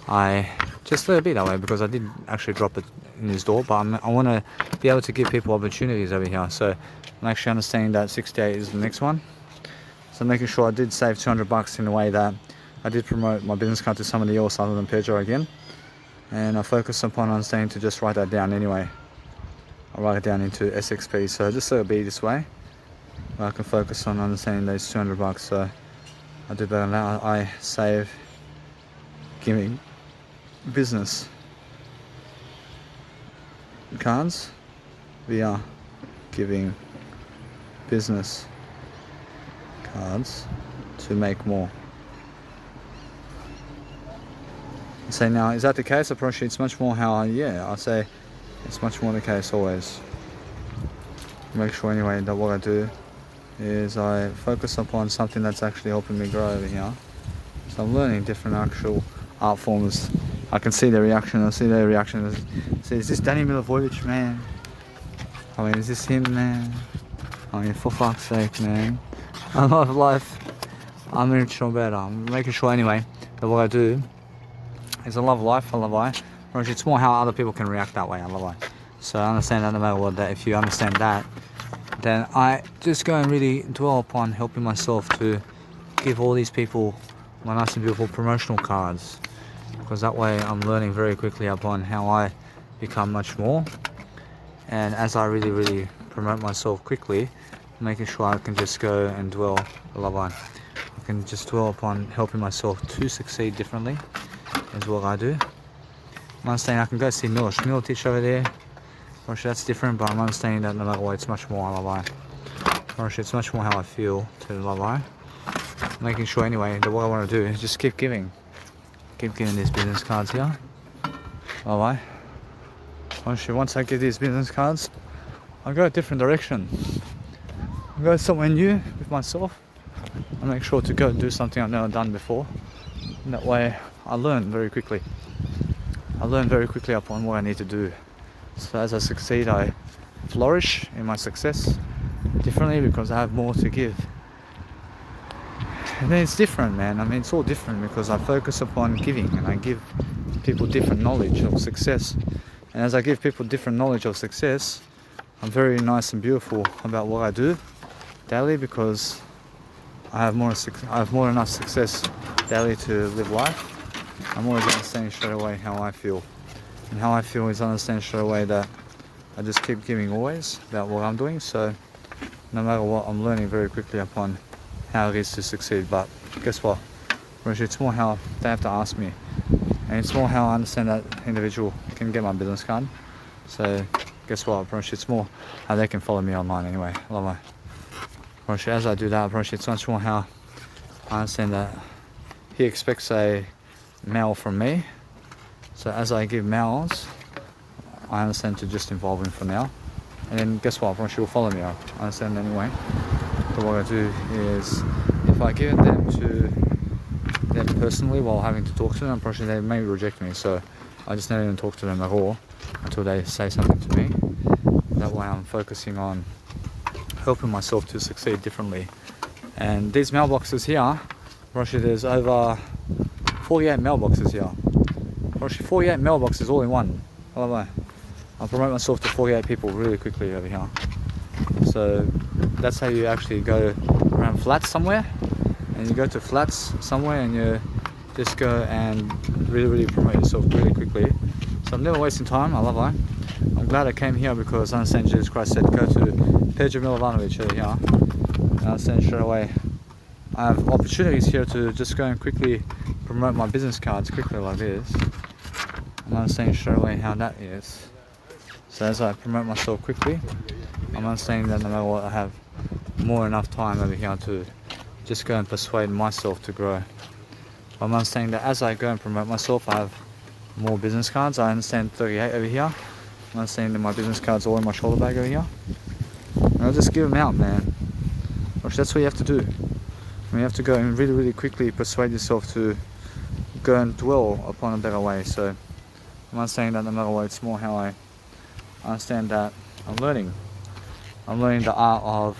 I just let it be that way because I did actually drop it in his door, but I want to be able to give people opportunities over here. So I'm actually understanding that 68 is the next one. So making sure I did save $200 in a way that I did promote my business card to somebody else other than Pedro again. And I focus upon understanding to just write that down anyway. I'll write it down into SXP, so just let it be this way. I can focus on understanding those $200, so I do better now. I save giving business cards. We are giving business cards to make more. I say now, is that the case? Approach it's much more how I say it's much more the case always. Make sure anyway that what I do is I focus upon something that's actually helping me grow over here. So I'm learning different actual art forms. I can see their reaction. I see their reaction. See, is this Danny Milivojevic, man? I mean, is this him, man? I mean, for fuck's sake, man. I love life. I'm making sure better. I'm making sure anyway that what I do is I love life. I love life. Or it's more how other people can react that way. I love life. So I understand that no matter what, that if you understand that, then I just go and really dwell upon helping myself to give all these people my nice and beautiful promotional cards, because that way I'm learning very quickly upon how I become much more. And as I really promote myself quickly, making sure I can just go and dwell I can just dwell upon helping myself to succeed differently is what I do. I'm understanding I can go see Milotic over there. That's different, but I'm understanding that no matter what, it's much more it's much more how I feel to Lalai. Making sure anyway that what I want to do is just keep giving these business cards here. Lalai. Once I give these business cards, I go a different direction. I go somewhere new with myself. I make sure to go and do something I've never done before. And that way I learn very quickly. I learn very quickly upon what I need to do. So as I succeed, I flourish in my success differently because I have more to give. And then it's different, man. I mean, it's all different because I focus upon giving and I give people different knowledge of success. And as I give people different knowledge of success, I'm very nice and beautiful about what I do daily because I have more than enough success daily to live life. I'm always understanding straight away how I feel. And how I feel is understand straight away that I just keep giving always about what I'm doing. So no matter what, I'm learning very quickly upon how it is to succeed. But guess what? It's more how they have to ask me, and it's more how I understand that individual can get my business card. So guess what? It's more how they can follow me online anyway. As I do that, it's much more how I understand that he expects a mail from me. So as I give mails, I understand to just involve him for now. And then guess what? She will follow me. I understand anyway. But what I do is, if I give them to them personally while having to talk to them, they may reject me. So I just never even talk to them at all until they say something to me. That way I'm focusing on helping myself to succeed differently. And these mailboxes here, there's over 48 mailboxes here. 48 mailboxes all in one. I'll promote myself to 48 people really quickly over here. So that's how you actually go around flats somewhere, and you go to flats somewhere and you just go and really promote yourself really quickly. So I'm never wasting time. I'm glad I came here because I understand Jesus Christ said go to Peđa Milovanović over here. And I understand straight away I have opportunities here to just go and quickly promote my business cards quickly like this. I'm understanding straight away how that is. So as I promote myself quickly, I'm understanding that no matter what, I have more enough time over here to just go and persuade myself to grow. I'm understanding that as I go and promote myself, I have more business cards. I understand 38 over here. I'm understanding that my business cards are all in my shoulder bag over here. And I'll just give them out, man. That's what you have to do. You have to go and really quickly persuade yourself to go and dwell upon a better way. So I'm understanding that no matter what, it's more how I understand that I'm learning the art of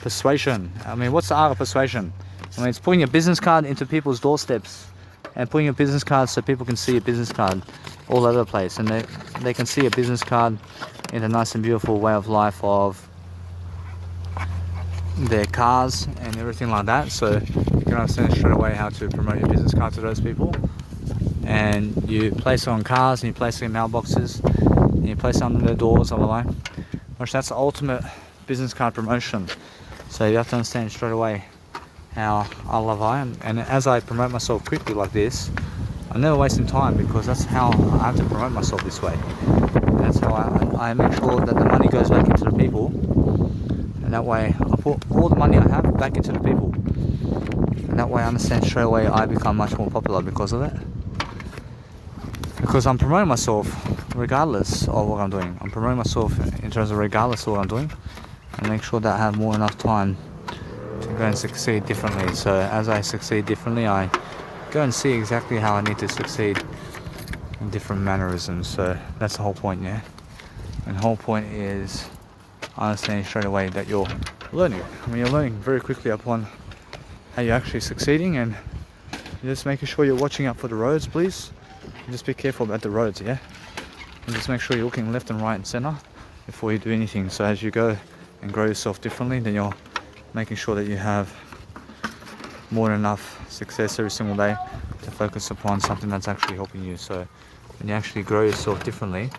persuasion. What's the art of persuasion? It's putting your business card into people's doorsteps and putting your business card so people can see your business card all over the place, and they can see a business card in a nice and beautiful way of life of their cars and everything like that. So you can understand straight away how to promote your business card to those people. And you place it on cars, and you place it in mailboxes, and you place it under their doors all the way. That's the ultimate business card promotion. So you have to understand straight away how I am. And as I promote myself quickly like this, I'm never wasting time, because that's how I have to promote myself this way. That's how I make sure that the money goes back into the people. And that way I put all the money I have back into the people. And that way I understand straight away I become much more popular because of it. Because I'm promoting myself regardless of what I'm doing. I'm promoting myself in terms of regardless of what I'm doing, and make sure that I have more enough time to go and succeed differently. So as I succeed differently, I go and see exactly how I need to succeed in different mannerisms. So that's the whole point, yeah. And the whole point is understanding straight away that you're learning. You're learning very quickly upon how you're actually succeeding, and you're just making sure you're watching out for the roads, please. And just be careful about the roads, yeah. And just make sure you're looking left and right and center before you do anything. So as you go and grow yourself differently, then you're making sure that you have more than enough success every single day to focus upon something that's actually helping you. So when you actually grow yourself differently,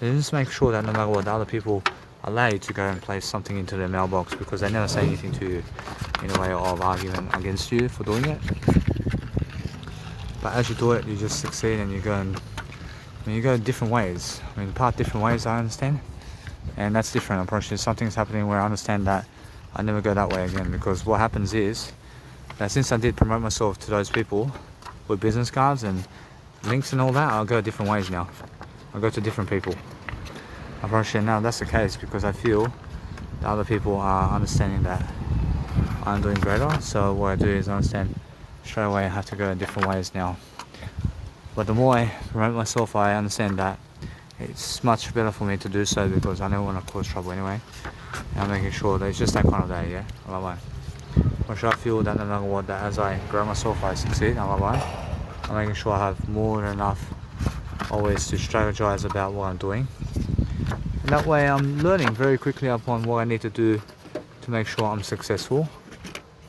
then just make sure that no matter what, the other people allow you to go and place something into their mailbox, because they never say anything to you in a way of argument against you for doing it. But as you do it, you just succeed, and you go and you go different ways. Different ways, I understand, and that's different approach. Something's happening where I understand that I never go that way again, because what happens is that since I did promote myself to those people with business cards and links and all that, I'll go different ways now. I'll go to different people. Unfortunately now that's the case, because I feel the other people are understanding that I'm doing greater. So what I do is I understand straight away I have to go in different ways now. But the more I promote myself, I understand that it's much better for me to do so, because I never want to cause trouble anyway. And I'm making sure that it's just that kind of day, yeah. Which I feel that no matter what, that as I grow myself, I succeed. I'm making sure I have more than enough always to strategize about what I'm doing. And that way I'm learning very quickly upon what I need to do to make sure I'm successful.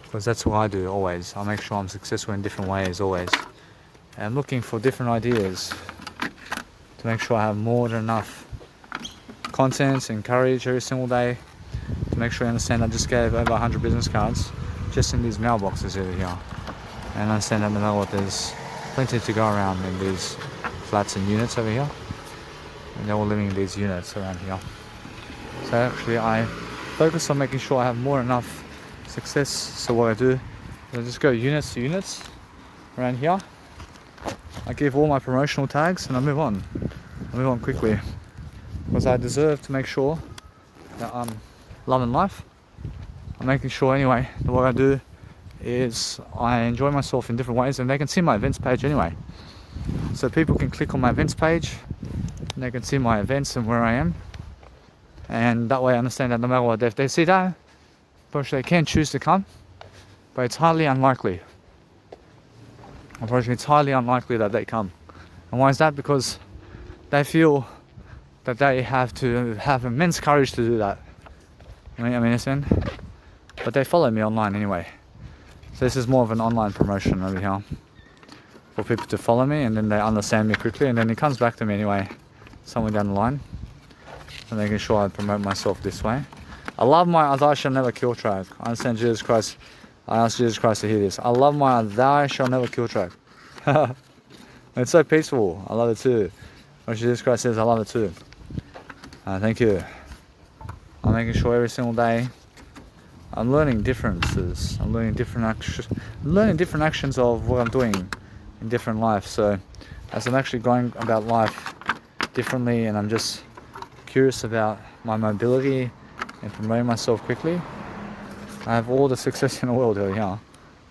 Because that's what I do always. I make sure I'm successful in different ways always. And I'm looking for different ideas to make sure I have more than enough content, encourage every single day. To make sure you understand, I just gave over 100 business cards just in these mailboxes over here. And understand that no matter what, there's plenty to go around in these flats and units over here. And they're all living in these units around here. So actually I focus on making sure I have more than enough success. So what I do, I just go units to units around here. I give all my promotional tags and I move on. I move on quickly. Because I deserve to make sure that I'm loving life. I'm making sure anyway that what I do is I enjoy myself in different ways, and they can see my events page anyway. So people can click on my events page and they can see my events and where I am. And that way I understand that no matter what, if they see that, unfortunately they can choose to come, but it's highly unlikely. Unfortunately, it's highly unlikely that they come. And why is that? Because they feel that they have to have immense courage to do that. I mean, understand? But they follow me online anyway. So this is more of an online promotion over here for people to follow me, and then they understand me quickly, and then it comes back to me anyway, somewhere down the line. And making sure I promote myself this way. I love my "Thou shall never kill" track. I understand Jesus Christ. I ask Jesus Christ to hear this. I love my "Thou shall never kill" track. It's so peaceful. I love it too. When Jesus Christ says, I love it too. Thank you. I'm making sure every single day I'm learning differences. I'm learning different actions of what I'm doing in different life. So as I'm actually going about life differently, and I'm just curious about my mobility and promoting myself quickly, I have all the success in the world over here,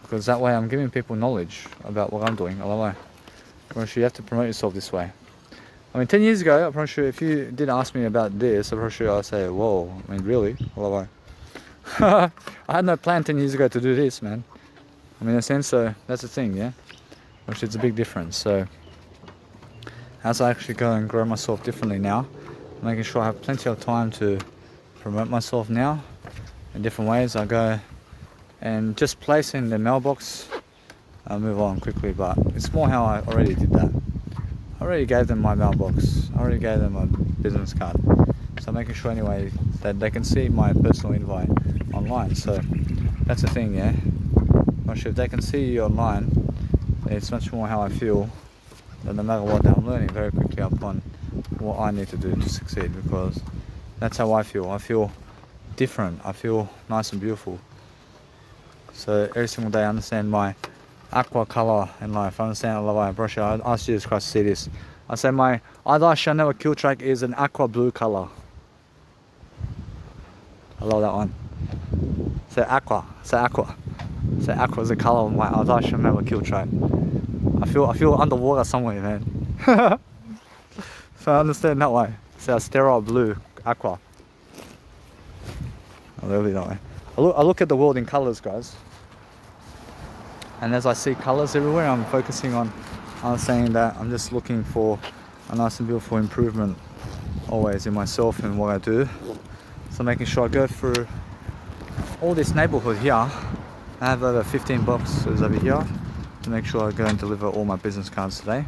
because that way I'm giving people knowledge about what I'm doing. I promise you have to promote yourself this way. I mean, 10 years ago, I promise you, if you did ask me about this, I promise you I'd say, whoa, I mean, really? I had no plan 10 years ago to do this, man. I mean, in a sense, so that's the thing, yeah? Which is a big difference. So as I actually go and grow myself differently now, making sure I have plenty of time to promote myself now in different ways. I go and just place in the mailbox, I'll move on quickly, but it's more how I already did that. I already gave them my mailbox, I already gave them my business card. So making sure anyway that they can see my personal invite online. So that's the thing, yeah? Not sure if they can see you online, it's much more how I feel, that no matter what, I'm learning very quickly upon what I need to do to succeed, because that's how I feel. I feel different, I feel nice and beautiful. So every single day I understand my aqua color in life. I understand I brush it. I ask Jesus Christ to see this. I say my "Thou shall never kill" track is an aqua blue color. I love that one. Say aqua. Say aqua. Say aqua is the color of my "Thou shall never kill" track. I feel underwater somewhere, man. So I understand that way. It's a sterile blue aqua. I love it that way. I look at the world in colors, guys. And as I see colors everywhere, I'm focusing on understanding that I'm just looking for a nice and beautiful improvement always in myself and what I do. So making sure I go through all this neighborhood here. I have over 15 boxes over here to make sure I go and deliver all my business cards today.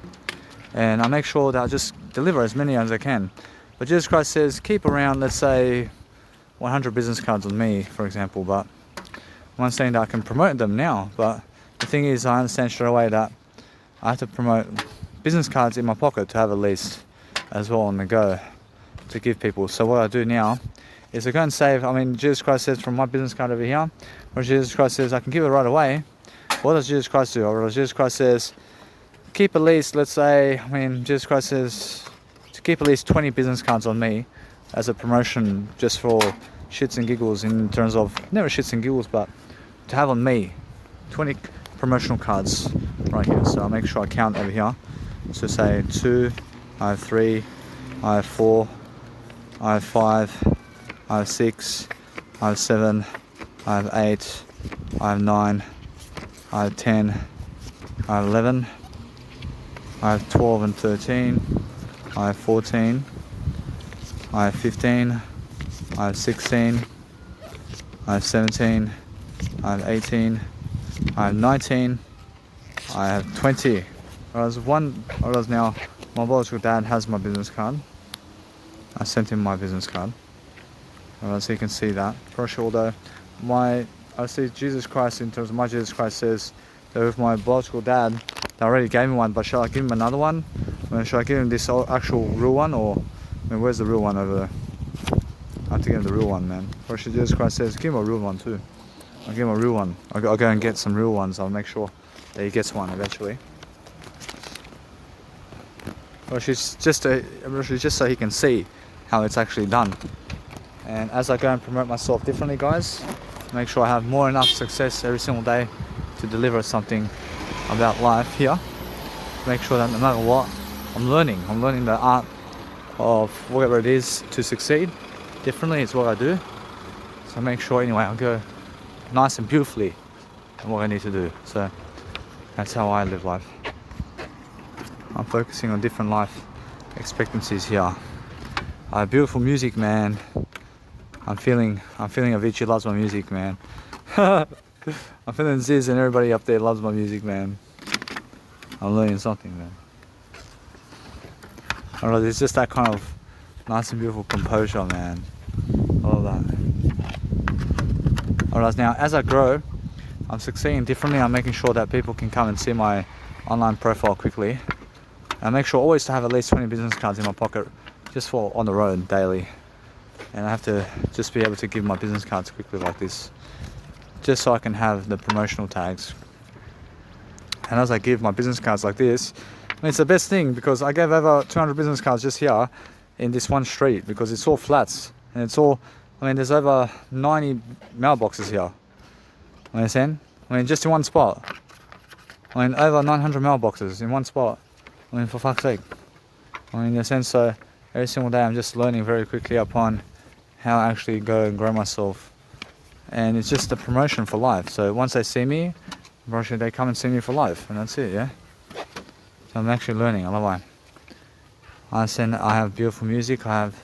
And I make sure that I just deliver as many as I can. But Jesus Christ says keep around, let's say, 100 business cards on me, for example. But I'm not saying that I can promote them now, but the thing is, I understand straight away that I have to promote business cards in my pocket to have at least as well on the go to give people. So what I do now is I go and save. I mean, Jesus Christ says from my business card over here, where Jesus Christ says I can give it right away. What does Jesus Christ do? Or Jesus Christ says keep at least, let's say, I mean, Jesus Christ says to keep at least 20 business cards on me as a promotion, just for shits and giggles, in terms of, never shits and giggles, but to have on me 20 promotional cards right here. So I'll make sure I count over here. So say 2, I have 3, I have 4, I have 5, I have 6, I have 7, I have 8, I have 9, I have 10, I have 11, I have 12 and 13, I have 14, I have 15, I have 16, I have 17, I have 18, I have 19, I have 20. Whereas now my biological dad has my business card. I sent him my business card. So you can see that. Pretty sure, although I see Jesus Christ, in terms of my Jesus Christ, says that with my biological dad, they already gave me one, but shall I give him another one? I mean, should I give him this actual real one, or I mean, where's the real one over there? I have to give him the real one, man. Pretty sure Jesus Christ says, give him a real one too. I'll give him a real one. I'll go and get some real ones. I'll make sure that he gets one eventually. Well, she's just so he can see how it's actually done. And as I go and promote myself differently, guys, make sure I have more enough success every single day to deliver something about life here. Make sure that no matter what, I'm learning the art of whatever it is to succeed differently. It's what I do. So make sure anyway I'll go nice and beautifully in what I need to do. So that's how I live life. I'm focusing on different life expectancies here. Beautiful music, man. I'm feeling Avicii loves my music, man. I'm feeling Ziz and everybody up there loves my music, man. I'm learning something, man. I don't know, there's just that kind of nice and beautiful composure, man. I love that. Alright, now as I grow, I'm succeeding differently. I'm making sure that people can come and see my online profile quickly. I make sure always to have at least 20 business cards in my pocket just for on the road daily. And I have to just be able to give my business cards quickly like this, just so I can have the promotional tags. And as I give my business cards like this, I mean, it's the best thing because I gave over 200 business cards just here in this one street because it's all flats and it's all, I mean, there's over 90 mailboxes here. You understand? I mean, just in one spot. I mean, over 900 mailboxes in one spot. I mean, for fuck's sake. I mean, in a sense, so every single day I'm just learning very quickly upon how I actually go and grow myself. And it's just a promotion for life. So once they see me, they come and see me for life. And that's it, yeah? So I'm actually learning. I love it. I understand I have beautiful music. I have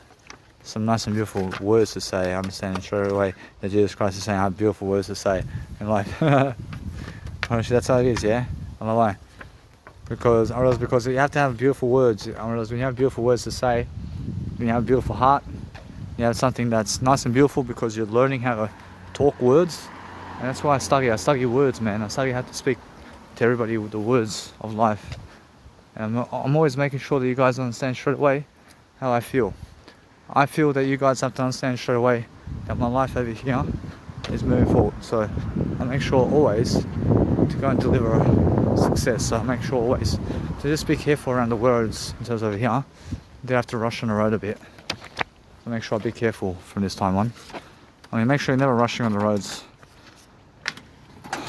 some nice and beautiful words to say. I understand straight away that Jesus Christ is saying I have beautiful words to say in life. Honestly, that's how it is, yeah? I love it. Because you have to have beautiful words. When you have beautiful words to say, when you have a beautiful heart, you have something that's nice and beautiful because you're learning how to talk words. And that's why I study words, man. I study how to speak to everybody with the words of life. And I'm always making sure that you guys understand straight away how I feel. I feel that you guys have to understand straight away that my life over here is moving forward. So I make sure always to go and deliver success. So I make sure always to just be careful around the words in terms of over here. They have to rush on the road a bit. So make sure I be careful from this time on. I mean, make sure you're never rushing on the roads.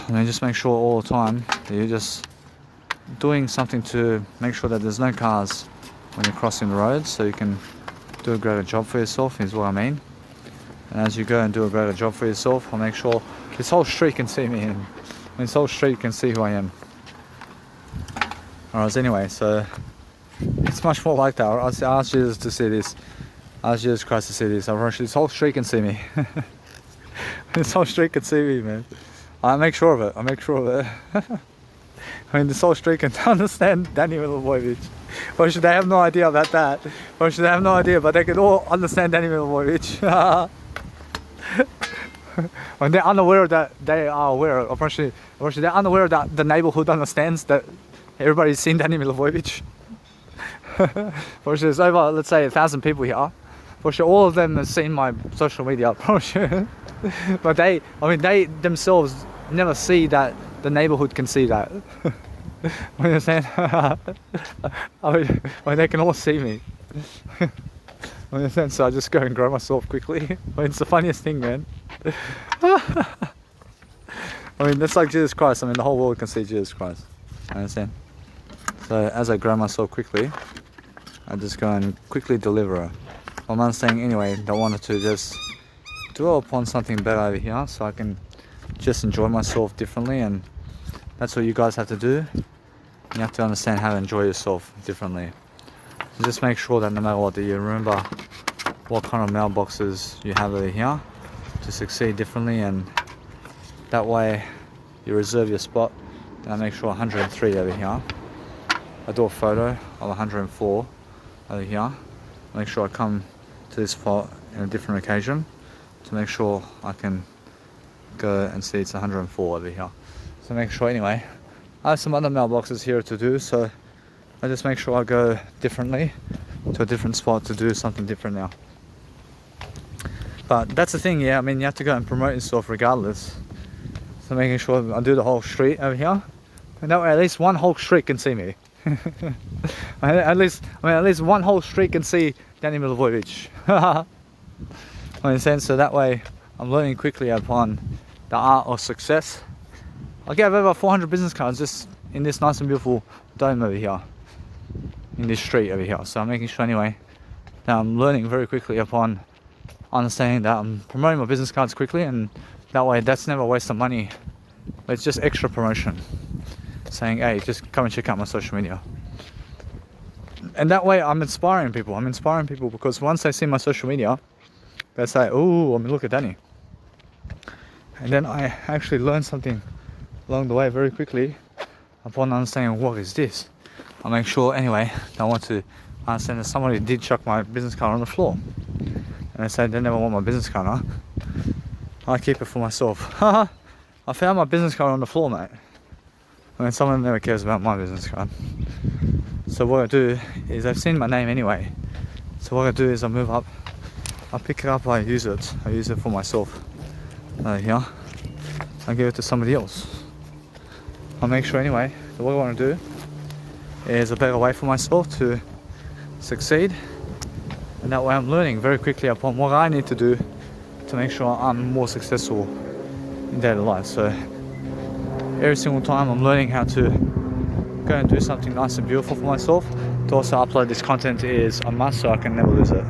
I mean, just make sure all the time that you're just doing something to make sure that there's no cars when you're crossing the roads, so you can do a greater job for yourself, is what I mean. And as you go and do a greater job for yourself, I'll make sure this whole street can see me, and this whole street can see who I am. Alright, anyway, so it's much more like that. I ask Jesus to see this. I ask Jesus Christ to see this. This whole street can see me. This whole street can see me, man. I make sure of it. I mean, this whole street can understand Danny Milivojevic. Or should they have no idea about that? Or should they have no idea, but they can all understand Danny Milivojevic. When they're unaware that they are aware, or should they're unaware that the neighborhood understands that everybody's seen Danny Milivojevic. For sure, there's over, let's say, 1,000 people here. For sure, all of them have seen my social media. For sure. But they themselves never see that the neighborhood can see that. You understand? I mean, they can all see me. You understand? So I just go and grow myself quickly. I mean, it's the funniest thing, man. I mean, that's like Jesus Christ. I mean, the whole world can see Jesus Christ. I understand? So as I grow myself quickly, I just go and quickly deliver. I'm understanding anyway that I wanted to just dwell upon something better over here so I can just enjoy myself differently, and that's what you guys have to do. You have to understand how to enjoy yourself differently. So just make sure that no matter what, that you remember what kind of mailboxes you have over here to succeed differently, and that way you reserve your spot. And I make sure 103 over here. I do a photo of 104 over here. Make sure I come to this spot in a different occasion to make sure I can go and see it's 104 over here. So make sure anyway. I have some other mailboxes here to do, so I just make sure I go differently to a different spot to do something different now. But that's the thing, yeah, I mean, you have to go and promote yourself regardless. So making sure I do the whole street over here, and that way at least one whole street can see me. at least one whole street can see Danny Milivojevic. In a sense, so that way I'm learning quickly upon the art of success. I have over 400 business cards just in this nice and beautiful dome over here, in this street over here. So I'm making sure anyway that I'm learning very quickly upon understanding that I'm promoting my business cards quickly, and that way that's never a waste of money. It's just extra promotion, saying, hey, just come and check out my social media. And that way I'm inspiring people. I'm inspiring people because once they see my social media, they say, oh, I mean, look at Danny. And then I actually learn something along the way very quickly upon understanding what is this. I make sure anyway that I want to understand that somebody did chuck my business card on the floor. And I said they never want my business card, huh? I keep it for myself. I found my business card on the floor, mate. I mean, someone never cares about my business card. So what I do is, they've seen my name anyway. So what I do is I move up, I pick it up, I use it for myself. Here, I give it to somebody else. I make sure anyway that what I want to do is a better way for myself to succeed. And that way I'm learning very quickly upon what I need to do to make sure I'm more successful in daily life. So every single time I'm learning how to go and do something nice and beautiful for myself. To also upload this content is a must, so I can never lose it.